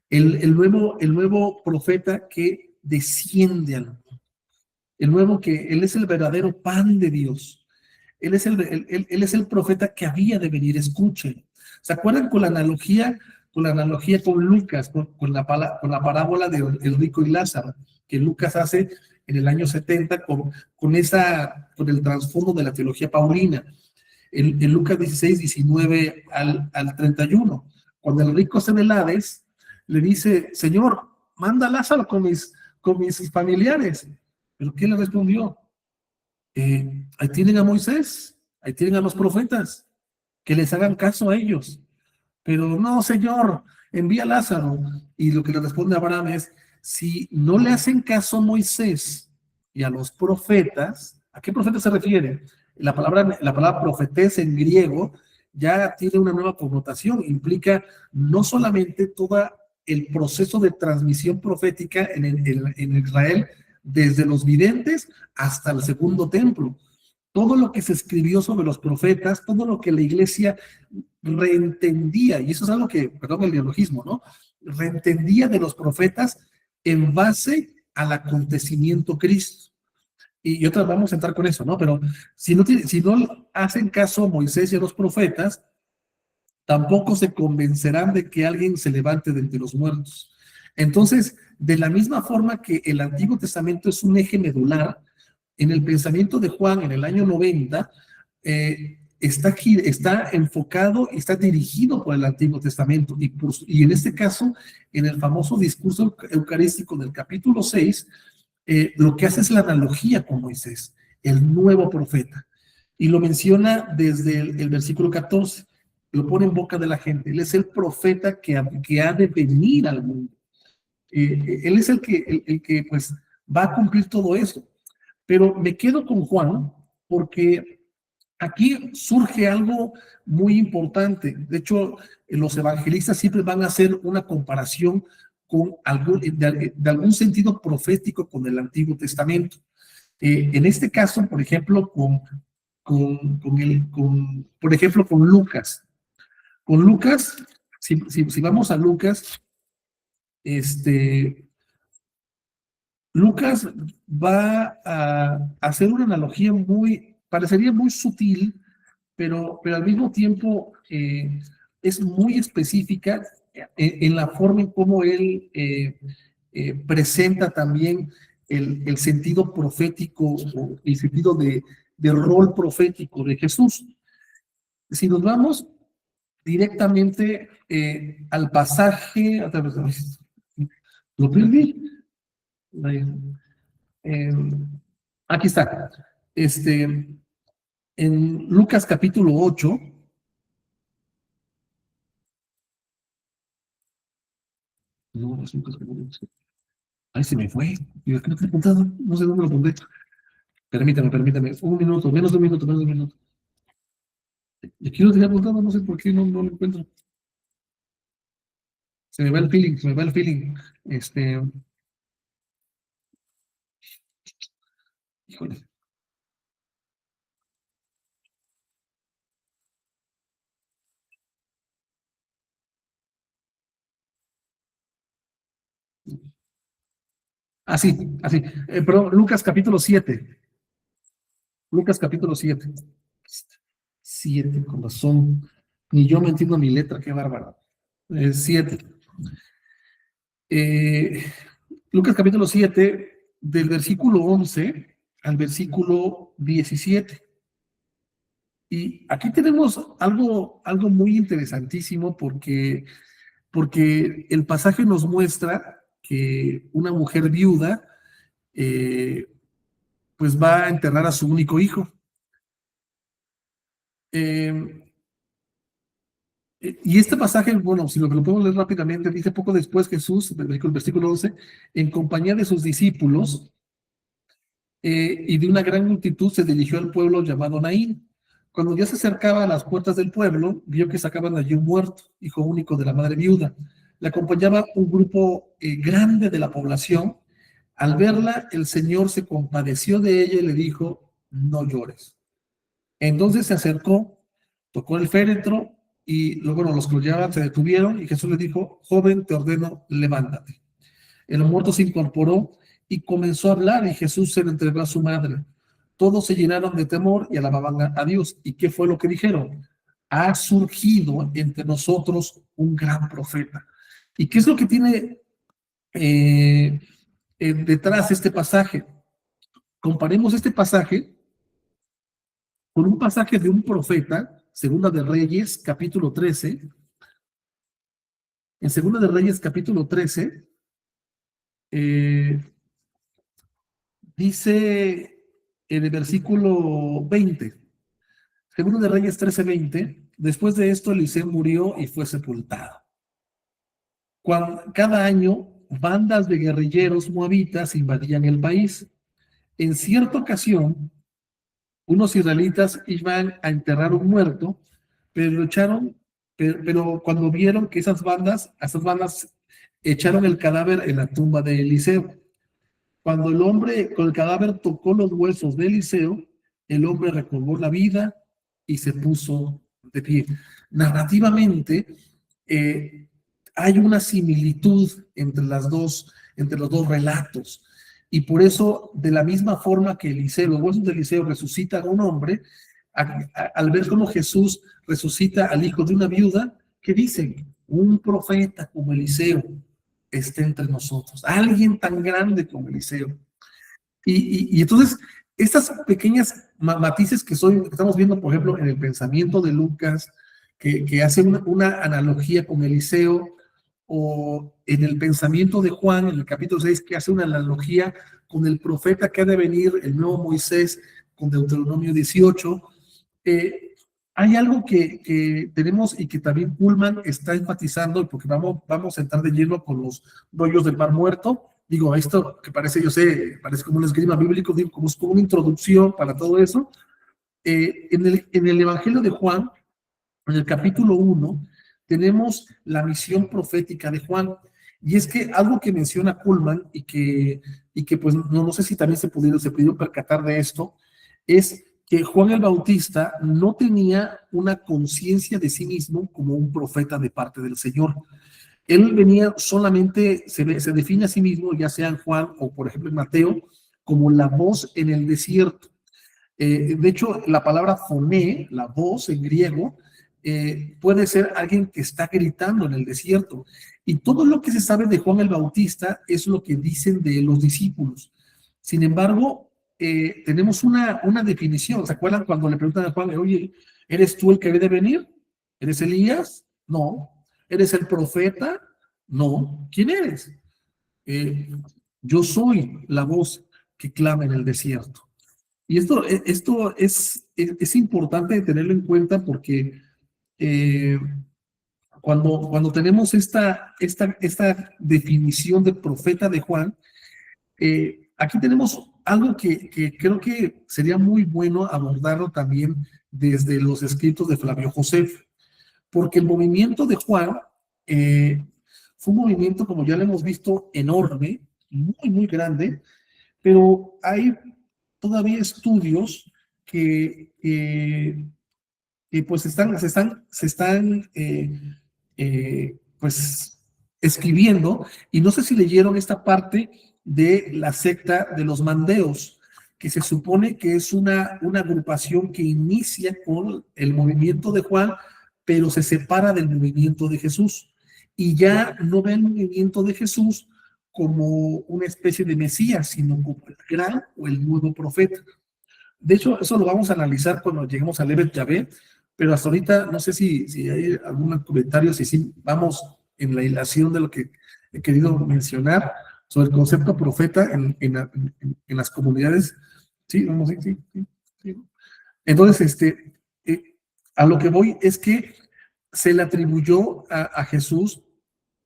el nuevo profeta que desciende al mundo, el nuevo que Él es el verdadero pan de Dios. Él es el profeta que había de venir. Escuchen. ¿Se acuerdan con la analogía con Lucas, con la parábola del rico y Lázaro, que Lucas hace en el año 70 con el trasfondo de la teología paulina? En Lucas 16, 19 al 31, cuando el rico está en el Hades, le dice: Señor, manda a Lázaro con mis familiares. ¿Pero qué le respondió? Ahí tienen a Moisés, ahí tienen a los profetas, que les hagan caso a ellos. Pero no, Señor, envía a Lázaro. Y lo que le responde a Abraham es: si no le hacen caso a Moisés y a los profetas, ¿a qué profeta se refiere? La palabra profetés en griego ya tiene una nueva connotación, implica no solamente todo el proceso de transmisión profética en Israel, desde los videntes hasta el segundo templo. Todo lo que se escribió sobre los profetas, todo lo que la iglesia reentendía, y eso es algo que, perdón el neologismo, ¿no? Reentendía de los profetas en base al acontecimiento Cristo. Y otras vamos a entrar con eso, ¿no? Pero si no hacen caso a Moisés y a los profetas, tampoco se convencerán de que alguien se levante de entre los muertos. Entonces, de la misma forma que el Antiguo Testamento es un eje medular, en el pensamiento de Juan en el año 90, está enfocado y está dirigido por el Antiguo Testamento. Y en este caso, en el famoso discurso eucarístico del capítulo 6, lo que hace es la analogía con Moisés, el nuevo profeta. Y lo menciona desde el versículo 14, lo pone en boca de la gente. Él es el profeta que ha de venir al mundo. Él es el que pues va a cumplir todo eso. Pero me quedo con Juan porque aquí surge algo muy importante. De hecho, los evangelistas siempre van a hacer una comparación de algún sentido profético con el Antiguo Testamento. En este caso, por ejemplo, por ejemplo, con Lucas. Con Lucas, si vamos a Lucas, Lucas va a hacer una analogía parecería muy sutil, pero al mismo tiempo es muy específica en la forma en cómo él presenta también el sentido profético, o el sentido de rol profético de Jesús. Si nos vamos directamente al pasaje, lo perdí. Eh, Aquí está. En Lucas capítulo 8. No, es Lucas capítulo 8. Ay, se me fue. Yo creo que he apuntado. No sé dónde lo pondré. Permítame. Un minuto, menos de un minuto, menos de un minuto. Yo quiero tener apuntado, no sé por qué no lo encuentro. Se me va el feeling, se me va el feeling. Híjole. Así. Perdón, Lucas capítulo 7. Lucas capítulo 7. 7, con razón. Ni yo me entiendo mi letra, qué bárbaro. 7. Lucas capítulo 7, del versículo 11 al versículo 17. Y aquí tenemos algo muy interesantísimo porque el pasaje nos muestra que una mujer viuda pues va a enterrar a su único hijo. Y este pasaje, bueno, si lo podemos leer rápidamente, dice poco después Jesús, el versículo 11, en compañía de sus discípulos y de una gran multitud se dirigió al pueblo llamado Naín. Cuando ya se acercaba a las puertas del pueblo, vio que sacaban allí un muerto, hijo único de la madre viuda. Le acompañaba un grupo grande de la población. Al verla, el Señor se compadeció de ella y le dijo, no llores. Entonces se acercó, tocó el féretro y luego los que lo llevaban se detuvieron y Jesús le dijo, joven, te ordeno, levántate. El muerto se incorporó y comenzó a hablar y Jesús se le entregó a su madre. Todos se llenaron de temor y alababan a Dios. ¿Y qué fue lo que dijeron? Ha surgido entre nosotros un gran profeta. ¿Y qué es lo que tiene detrás de este pasaje? Comparemos este pasaje con un pasaje de un profeta, Segunda de Reyes, capítulo 13. En Segunda de Reyes, capítulo 13, dice en el versículo 20, Segunda de Reyes 13:20, después de esto Eliseo murió y fue sepultado. Cada año, bandas de guerrilleros moabitas invadían el país. En cierta ocasión, unos israelitas iban a enterrar un muerto, pero cuando vieron que esas bandas echaron el cadáver en la tumba de Eliseo. Cuando el hombre con el cadáver tocó los huesos de Eliseo, el hombre recobró la vida y se puso de pie. Narrativamente, hay una similitud entre los dos relatos. Y por eso, de la misma forma que los huesos de Eliseo resucitan a un hombre, al ver cómo Jesús resucita al hijo de una viuda, ¿qué dicen? Un profeta como Eliseo esté entre nosotros, alguien tan grande como Eliseo. Y entonces, estas pequeñas matices que estamos viendo, por ejemplo, en el pensamiento de Lucas, que hace una analogía con Eliseo, o en el pensamiento de Juan, en el capítulo 6, que hace una analogía con el profeta que ha de venir, el nuevo Moisés, con Deuteronomio 18, hay algo que tenemos y que también Pullman está enfatizando, porque vamos a entrar de lleno con los rollos del Mar Muerto. Digo, esto que parece, yo sé, parece como un esgrima bíblico, digo, como es como una introducción para todo eso. En el Evangelio de Juan, en el capítulo 1, tenemos la misión profética de Juan. Y es que algo que menciona Pullman y que pues no sé si también se pudieron percatar de esto, es que Juan el Bautista no tenía una conciencia de sí mismo como un profeta de parte del Señor. Él venía solamente, se define a sí mismo, ya sea en Juan o por ejemplo en Mateo, como la voz en el desierto. De hecho, la palabra foné, la voz en griego, puede ser alguien que está gritando en el desierto. Y todo lo que se sabe de Juan el Bautista es lo que dicen de los discípulos. Sin embargo, tenemos una definición. ¿Se acuerdan cuando le preguntan a Juan, oye, ¿eres tú el que debe de venir? ¿Eres Elías? No. ¿Eres el profeta? No. ¿Quién eres? Yo soy la voz que clama en el desierto. Y esto es importante tenerlo en cuenta porque cuando tenemos esta definición de profeta de Juan, aquí tenemos algo que creo que sería muy bueno abordarlo también desde los escritos de Flavio Josef, porque el movimiento de Juan fue un movimiento, como ya lo hemos visto, enorme, muy, muy grande, pero hay todavía estudios que pues se están pues escribiendo, y no sé si leyeron esta parte de la secta de los mandeos, que se supone que es una agrupación que inicia con el movimiento de Juan, pero se separa del movimiento de Jesús, y ya no ve el movimiento de Jesús como una especie de Mesías, sino como el gran o el nuevo profeta. De hecho, eso lo vamos a analizar cuando lleguemos a Levet Yahvé, pero hasta ahorita no sé si hay algún comentario, si vamos en la hilación de lo que he querido mencionar sobre el concepto profeta en las comunidades. Sí, vamos, sí. Entonces, a lo que voy es que se le atribuyó a Jesús,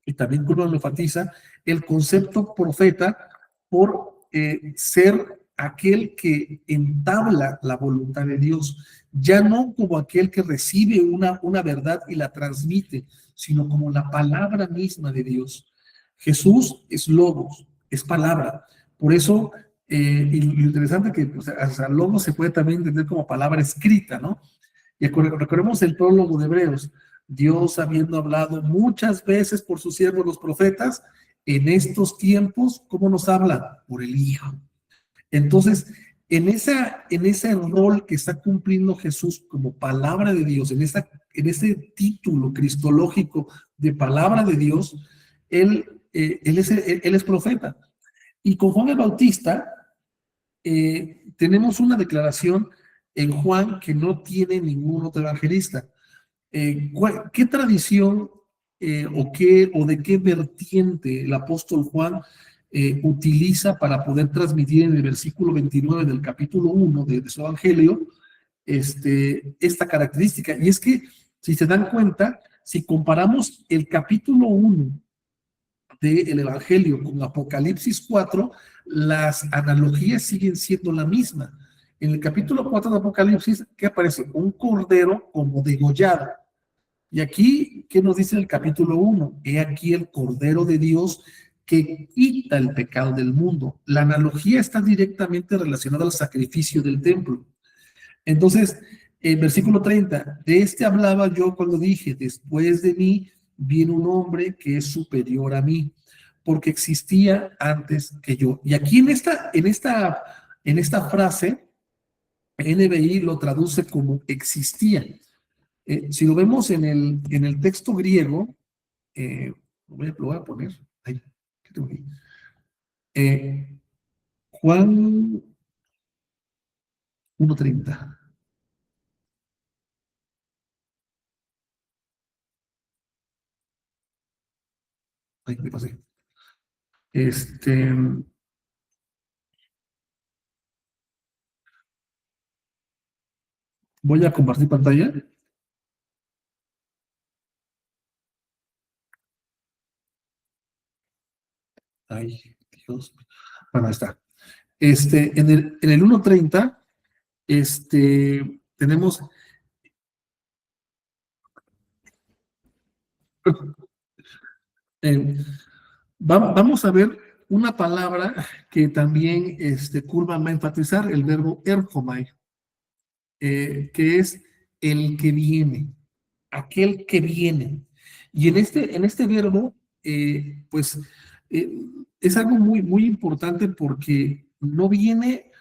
y también Curva lo enfatiza, el concepto profeta por ser aquel que entabla la voluntad de Dios, ya no como aquel que recibe una verdad y la transmite, sino como la palabra misma de Dios. Jesús es logos, es palabra. Por eso, y lo interesante que pues, hasta logos se puede también entender como palabra escrita, ¿no? Y recordemos el prólogo de Hebreos. Dios, habiendo hablado muchas veces por sus siervos los profetas, en estos tiempos, ¿cómo nos habla? Por el Hijo. Entonces, en ese rol que está cumpliendo Jesús como palabra de Dios, en ese título cristológico de palabra de Dios, él es profeta. Y con Juan el Bautista tenemos una declaración en Juan que no tiene ningún otro evangelista. ¿Qué tradición o de qué vertiente el apóstol Juan utiliza para poder transmitir en el versículo 29 del capítulo 1 de su evangelio esta característica? Y es que, si se dan cuenta, si comparamos el capítulo 1 del evangelio con Apocalipsis 4, las analogías siguen siendo la misma. En el capítulo 4 de Apocalipsis, ¿qué aparece? Un cordero como degollado. Y aquí, ¿qué nos dice el capítulo 1? He aquí el Cordero de Dios que quita el pecado del mundo. La analogía está directamente relacionada al sacrificio del templo. Entonces, en versículo 30, de este hablaba yo cuando dije, después de mí viene un hombre que es superior a mí, porque existía antes que yo. Y aquí en esta frase, NBI lo traduce como existía. Si lo vemos en el texto griego, lo voy a poner, ahí, ¿qué tengo aquí? Juan 1:30. Ahí me pasé. Voy a compartir pantalla. Ay, Dios. Bueno, ahí está. En el 1:30, tenemos, eh, vamos a ver una palabra que también Kurban va a enfatizar, el verbo erchomai, que es el que viene, aquel que viene. Y en este verbo, pues, es algo muy, muy importante porque no viene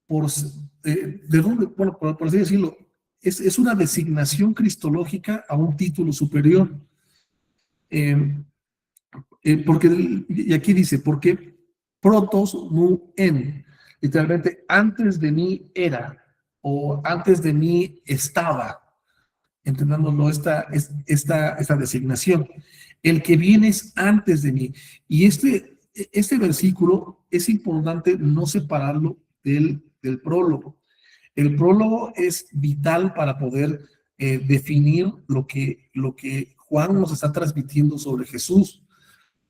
de dónde, bueno, por así decirlo, es una designación cristológica a un título superior. Eh, y aquí dice, porque protos mu en, literalmente, antes de mí era, o antes de mí estaba, entendiéndolo esta designación. El que viene es antes de mí. Y este versículo es importante no separarlo del prólogo. El prólogo es vital para poder definir lo que Juan nos está transmitiendo sobre Jesús,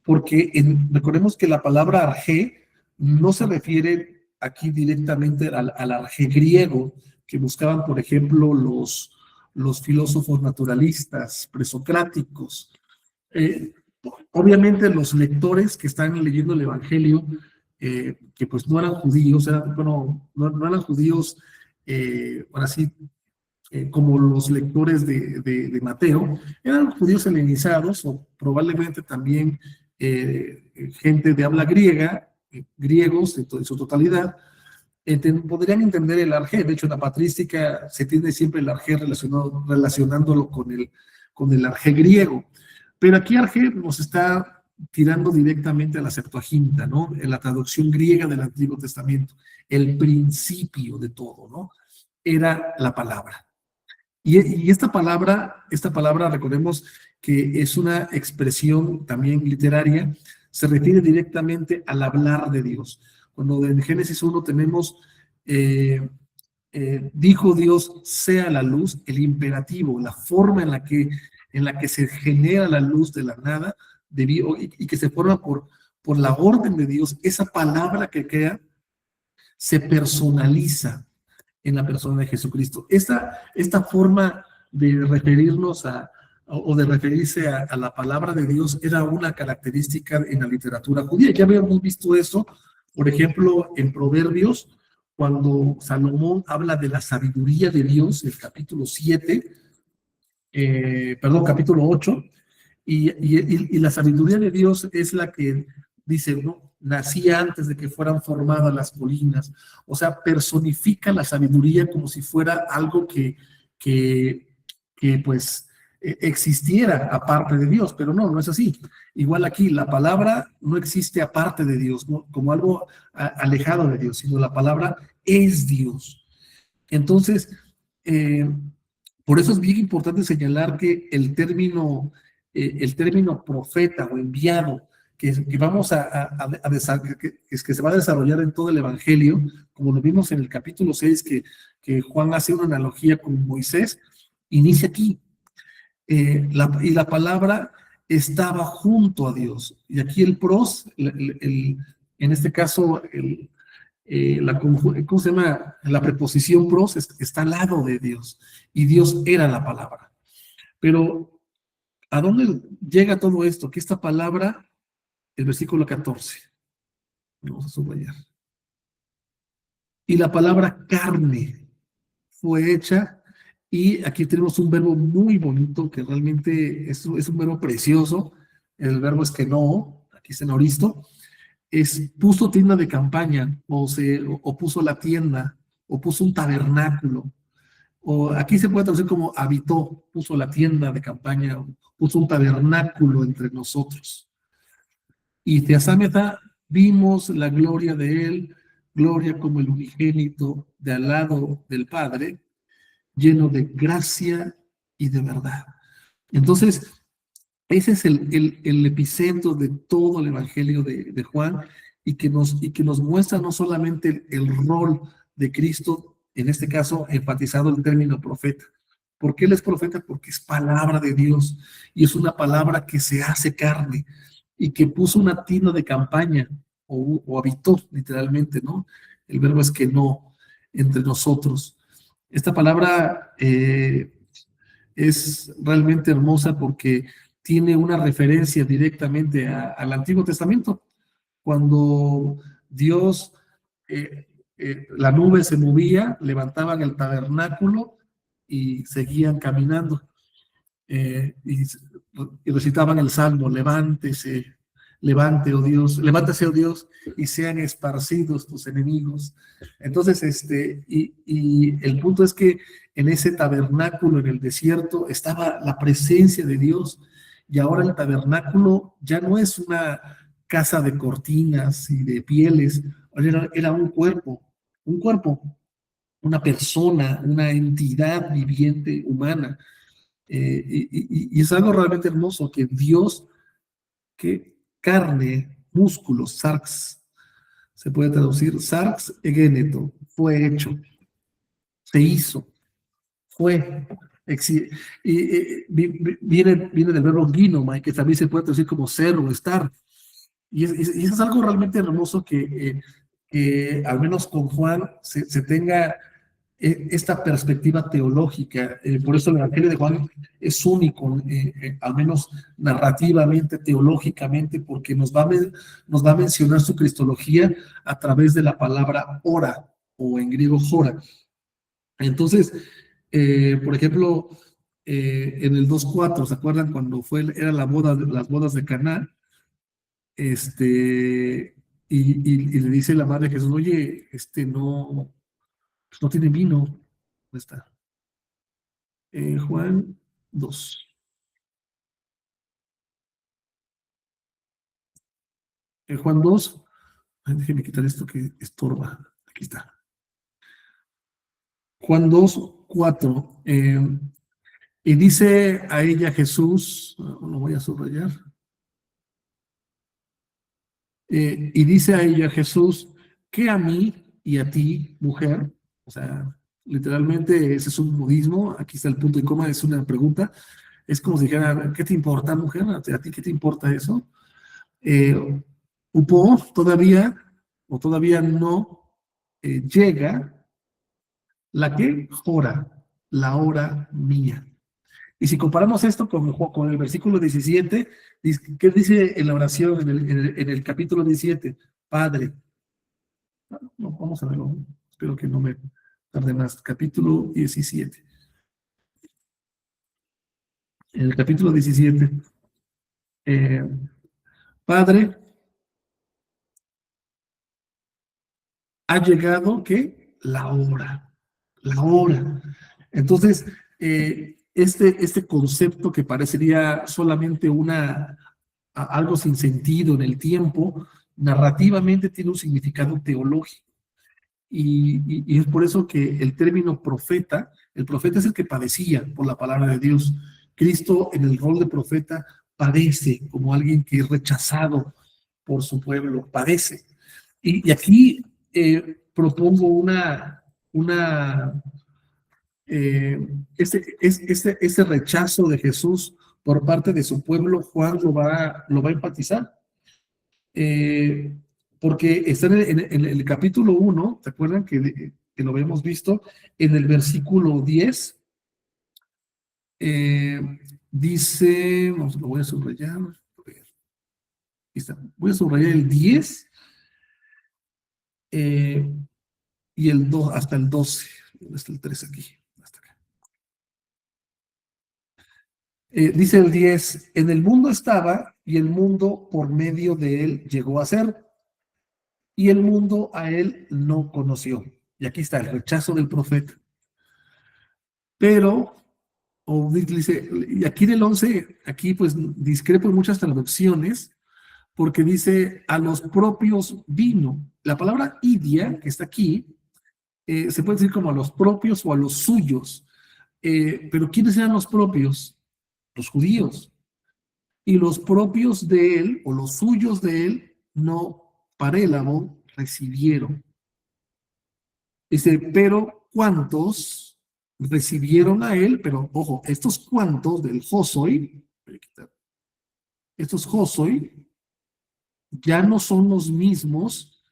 porque recordemos que la palabra arjé no se refiere aquí directamente al arjé griego que buscaban, por ejemplo, los filósofos naturalistas, presocráticos. Eh, Obviamente los lectores que están leyendo el Evangelio, que pues no eran judíos, no eran judíos, ahora sí, como los lectores de Mateo, eran judíos helenizados o probablemente también gente de habla griega, griegos en su totalidad, podrían entender el arjé. De hecho, en la patrística se tiene siempre el arjé relacionándolo con el arjé griego. Pero aquí arjé nos está tirando directamente a la Septuaginta, ¿no? En la traducción griega del Antiguo Testamento. El principio de todo, ¿no? Era la palabra. Y esta palabra, recordemos que es una expresión también literaria, se refiere directamente al hablar de Dios. Cuando en Génesis 1 tenemos, dijo Dios, sea la luz, el imperativo, la forma en la que en la que se genera la luz de la nada y que se forma por la orden de Dios, esa palabra que crea se personaliza en la persona de Jesucristo. Esta forma de referirnos o de referirse a la palabra de Dios era una característica en la literatura judía. Ya habíamos visto eso, por ejemplo, en Proverbios, cuando Salomón habla de la sabiduría de Dios, el capítulo 7, capítulo 8, y la sabiduría de Dios es la que dice, ¿no? Nacía antes de que fueran formadas las colinas. O sea, personifica la sabiduría como si fuera algo que pues existiera aparte de Dios, pero no es así. Igual aquí, la palabra no existe aparte de Dios, ¿no? Como algo alejado de Dios, sino la palabra es Dios. Entonces, por eso es bien importante señalar que el término profeta o enviado que vamos que se va a desarrollar en todo el Evangelio, como lo vimos en el capítulo 6, que Juan hace una analogía con Moisés, inicia aquí. Y la palabra estaba junto a Dios. Y aquí el pros, en este caso, ¿cómo se llama? La preposición pros está al lado de Dios. Y Dios era la palabra. Pero, ¿a dónde llega todo esto? Que esta palabra, el versículo 14, vamos a subrayar. Y la palabra carne fue hecha, y aquí tenemos un verbo muy bonito que realmente es un verbo precioso. El verbo es que no, aquí está en aoristo, puso tienda de campaña, o puso la tienda, o puso un tabernáculo, o aquí se puede traducir como habitó, puso la tienda de campaña, puso un tabernáculo entre nosotros. Y Teasámeta vimos la gloria de él, gloria como el unigénito de al lado del Padre, lleno de gracia y de verdad. Entonces, ese es el epicentro de todo el Evangelio de Juan, y que nos muestra no solamente el rol de Cristo, en este caso enfatizado el término profeta. ¿Por qué él es profeta? Porque es palabra de Dios, y es una palabra que se hace carne, y que puso una tienda de campaña, o habitó literalmente, ¿no? El verbo es que no, entre nosotros. Esta palabra es realmente hermosa porque tiene una referencia directamente al Antiguo Testamento. Cuando Dios, la nube se movía, levantaban el tabernáculo y seguían caminando. Y recitaban el salmo: levántese, levántase, oh Dios, y sean esparcidos tus enemigos. Entonces, y el punto es que en ese tabernáculo en el desierto estaba la presencia de Dios, y ahora el tabernáculo ya no es una casa de cortinas y de pieles, era un cuerpo, una persona, una entidad viviente humana. Y es algo realmente hermoso que Dios, que carne, músculos, sarx, se puede traducir, sarx egeneto, fue hecho, se hizo, fue, viene del verbo ginomai, que también se puede traducir como ser o estar. Y eso es algo realmente hermoso que al menos con Juan se tenga esta perspectiva teológica. Por eso el Evangelio de Juan es único, al menos narrativamente, teológicamente, porque nos va a mencionar su cristología a través de la palabra ora, o en griego jora. Entonces, por ejemplo, en el 2:4, ¿se acuerdan cuando era las bodas de Caná? Y le dice la madre de Jesús: oye, no tiene vino. ¿Dónde está? Juan 2. Juan 2, déjenme quitar esto que estorba. Aquí está. Juan 2:4. Y dice a ella Jesús, lo voy a subrayar. Y dice a ella Jesús: ¿qué a mí y a ti, mujer? O sea, literalmente ese es un modismo. Aquí está el punto y coma, es una pregunta. Es como si dijera, ¿qué te importa, mujer? ¿A ti qué te importa eso? Upo todavía, o todavía no llega la que jora, la hora mía. Y si comparamos esto con el versículo 17, ¿qué dice en la oración en el capítulo 17? Padre, no, vamos a verlo, espero que no me tarde más. Capítulo 17. En el capítulo 17, eh, Padre, ha llegado, ¿qué? La hora. Entonces, este concepto que parecería solamente algo sin sentido en el tiempo, narrativamente tiene un significado teológico. Y es por eso que el término profeta, el profeta es el que padecía por la palabra de Dios. Cristo en el rol de profeta padece como alguien que es rechazado por su pueblo, padece. Y aquí propongo una este rechazo de Jesús por parte de su pueblo, Juan lo va a enfatizar. Eh, Porque está en el capítulo 1, ¿te acuerdan que lo habíamos visto? En el versículo 10, eh, dice, vamos, lo voy a subrayar, voy a subrayar el 10 y el 2 hasta el 12. ¿Dónde está el 13 aquí? Hasta acá. Dice el 10, en el mundo estaba y el mundo por medio de él llegó a ser, y el mundo a él no conoció. Y aquí está el rechazo del profeta. Pero, o dice, y aquí del 11, aquí pues discrepo en muchas traducciones, porque dice a los propios vino. La palabra idia, que está aquí, se puede decir como a los propios o a los suyos. Pero ¿quiénes eran los propios? Los judíos. Y los propios de él, o los suyos de él, no parélamo recibieron. Dice, pero ¿cuántos recibieron a él? Pero ojo, estos cuantos del Josoi, estos Josoi ya no son los mismos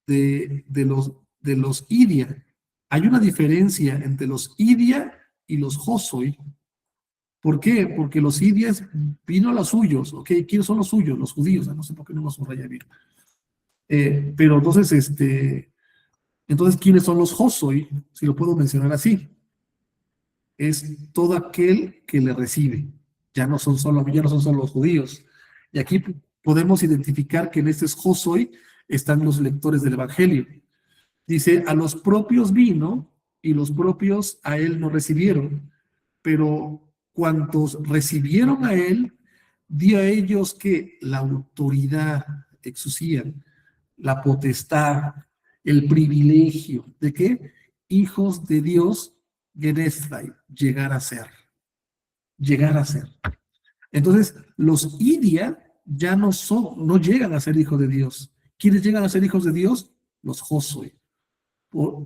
de los Idia. Hay una diferencia entre los Idia y los Josoi. ¿Por qué? Porque los Idias vino a los suyos, ¿ok? ¿Quiénes son los suyos? Los judíos, no sé por qué no los subraya bien. Pero entonces, ¿quiénes son los Josoi? Si lo puedo mencionar así. Es todo aquel que le recibe. Ya no son solo los judíos. Y aquí podemos identificar que en este Josoi están los lectores del Evangelio. Dice, a los propios vino y los propios a él no recibieron, pero cuantos recibieron a él, dio a ellos que la autoridad, exusían, la potestad, el privilegio de que hijos de Dios, Genestai, llegar a ser. Entonces, los Idia ya no llegan a ser hijos de Dios. ¿Quiénes llegan a ser hijos de Dios? Los Josue.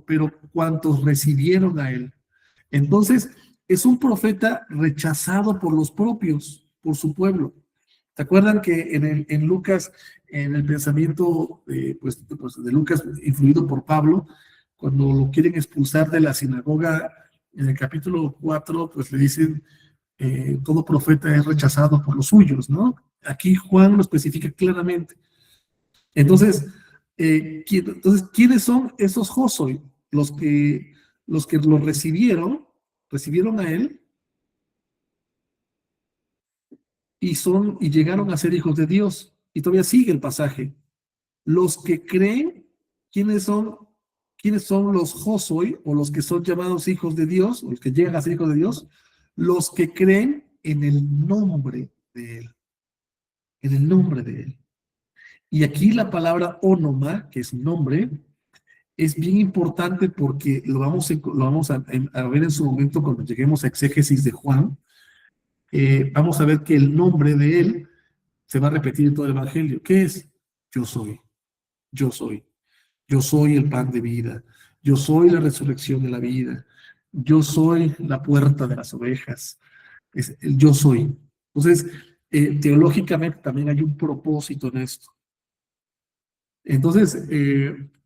Pero cuantos recibieron a él. Entonces, es un profeta rechazado por los propios, por su pueblo. ¿Te acuerdan que en Lucas, en el pensamiento pues, de Lucas, influido por Pablo, cuando lo quieren expulsar de la sinagoga, en el capítulo 4, pues le dicen, todo profeta es rechazado por los suyos, ¿no? Aquí Juan lo especifica claramente. Entonces, ¿quiénes son esos Josoi? Los que lo recibieron a él y llegaron a ser hijos de Dios. Y todavía sigue el pasaje. Los que creen, ¿quiénes son? ¿Quiénes son los Josoi o los que son llamados hijos de Dios, o los que llegan a ser hijos de Dios? Los que creen en el nombre de él. En el nombre de él. Y aquí la palabra onoma, que es nombre, es bien importante porque lo vamos a ver en su momento cuando lleguemos a exégesis de Juan. Vamos a ver que el nombre de él se va a repetir en todo el Evangelio. ¿Qué es? Yo soy, yo soy. Yo soy el pan de vida. Yo soy la resurrección de la vida. Yo soy la puerta de las ovejas. es el yo soy. Entonces, teológicamente también hay un propósito en esto. Entonces,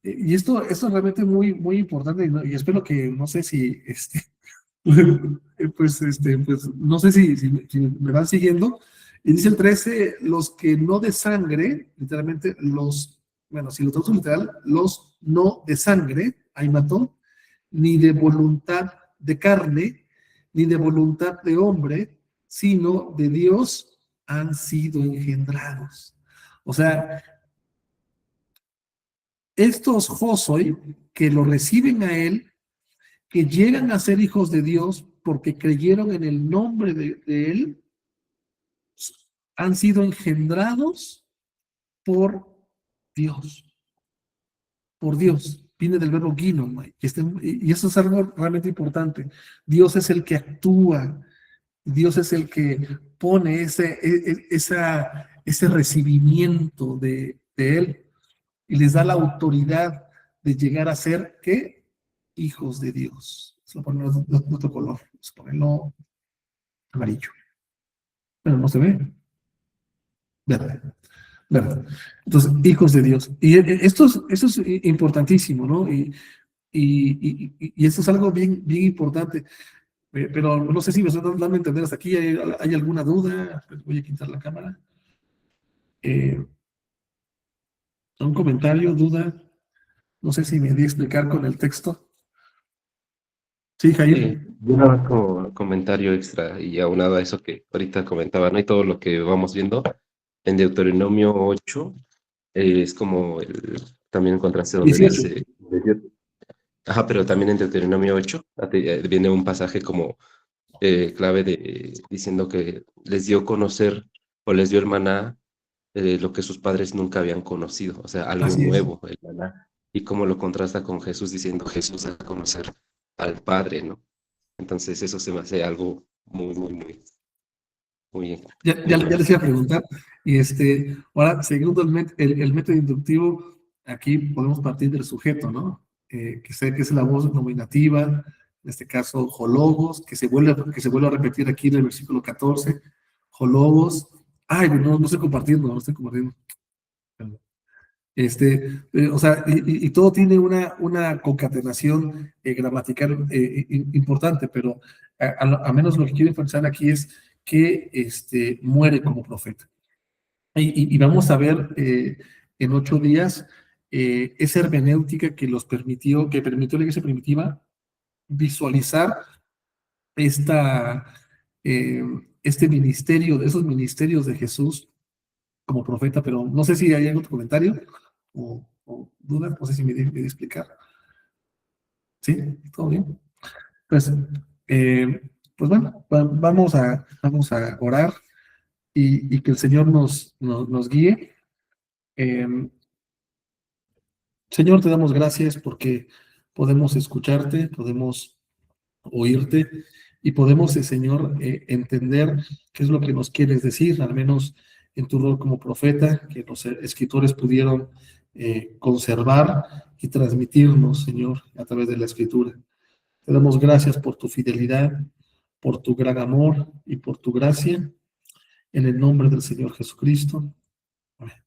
y esto es realmente muy, muy importante y espero que, no sé si, pues no sé si me van siguiendo. Y dice el 13, los que no de sangre, literalmente bueno, si lo traducimos literal, los no de sangre, ahí mató, ni de voluntad de carne, ni de voluntad de hombre, sino de Dios han sido engendrados. O sea, estos Josoi que lo reciben a él, que llegan a ser hijos de Dios porque creyeron en el nombre de él, han sido engendrados por Dios, por Dios. Viene del verbo ginomai, y eso es algo realmente importante. Dios es el que actúa, Dios es el que pone ese recibimiento de Él y les da la autoridad de llegar a ser, ¿qué? Hijos de Dios. Vamos a ponerlo de otro color, vamos a ponerlo amarillo. Pero no se ve. Verde. Verde. Entonces, hijos de Dios. Y esto es importantísimo, ¿no? Y esto es algo bien, bien importante. Pero no sé si me estoy dando a entender hasta aquí. ¿Hay alguna duda? Voy a quitar la cámara. Un comentario, duda. No sé si me di a explicar con el texto. Sí, Jair. Yo nada más como comentario extra y aunado a eso que ahorita comentaba, ¿no? Y todo lo que vamos viendo en Deuteronomio 8 es como también un contraste donde 18. dice, ajá, pero también en Deuteronomio 8 viene un pasaje como clave diciendo que les dio a conocer o les dio el maná lo que sus padres nunca habían conocido, o sea, algo Así es. nuevo, el maná, y cómo lo contrasta con Jesús diciendo Jesús da a conocer al Padre, ¿no? Entonces eso se me hace algo muy, muy, muy, muy, muy Ya claro. les iba a preguntar. Y ahora, segundo el método inductivo, aquí podemos partir del sujeto, ¿no? Que sé que es la voz nominativa, en este caso, hologos, que se vuelve a repetir aquí en el versículo 14, hologos. Ay, no estoy compartiendo, no estoy compartiendo. O sea, y todo tiene una concatenación gramatical importante, pero a menos lo que quiero enfatizar aquí es que muere como profeta. Y vamos a ver en 8 días esa hermenéutica que permitió a la iglesia primitiva visualizar esta, eh, este ministerio, esos ministerios de Jesús como profeta, pero no sé si hay algún otro comentario o duda, no sé si me di a explicar. ¿Sí? ¿Todo bien? Pues, eh, pues bueno, vamos a orar y que el Señor nos guíe. Eh, Señor, te damos gracias porque podemos escucharte, podemos oírte y podemos, Señor, entender qué es lo que nos quieres decir, al menos en tu rol como profeta, que los escritores pudieron conservar y transmitirnos, Señor, a través de la escritura. Te damos gracias por tu fidelidad, por tu gran amor y por tu gracia, en el nombre del Señor Jesucristo. Amén.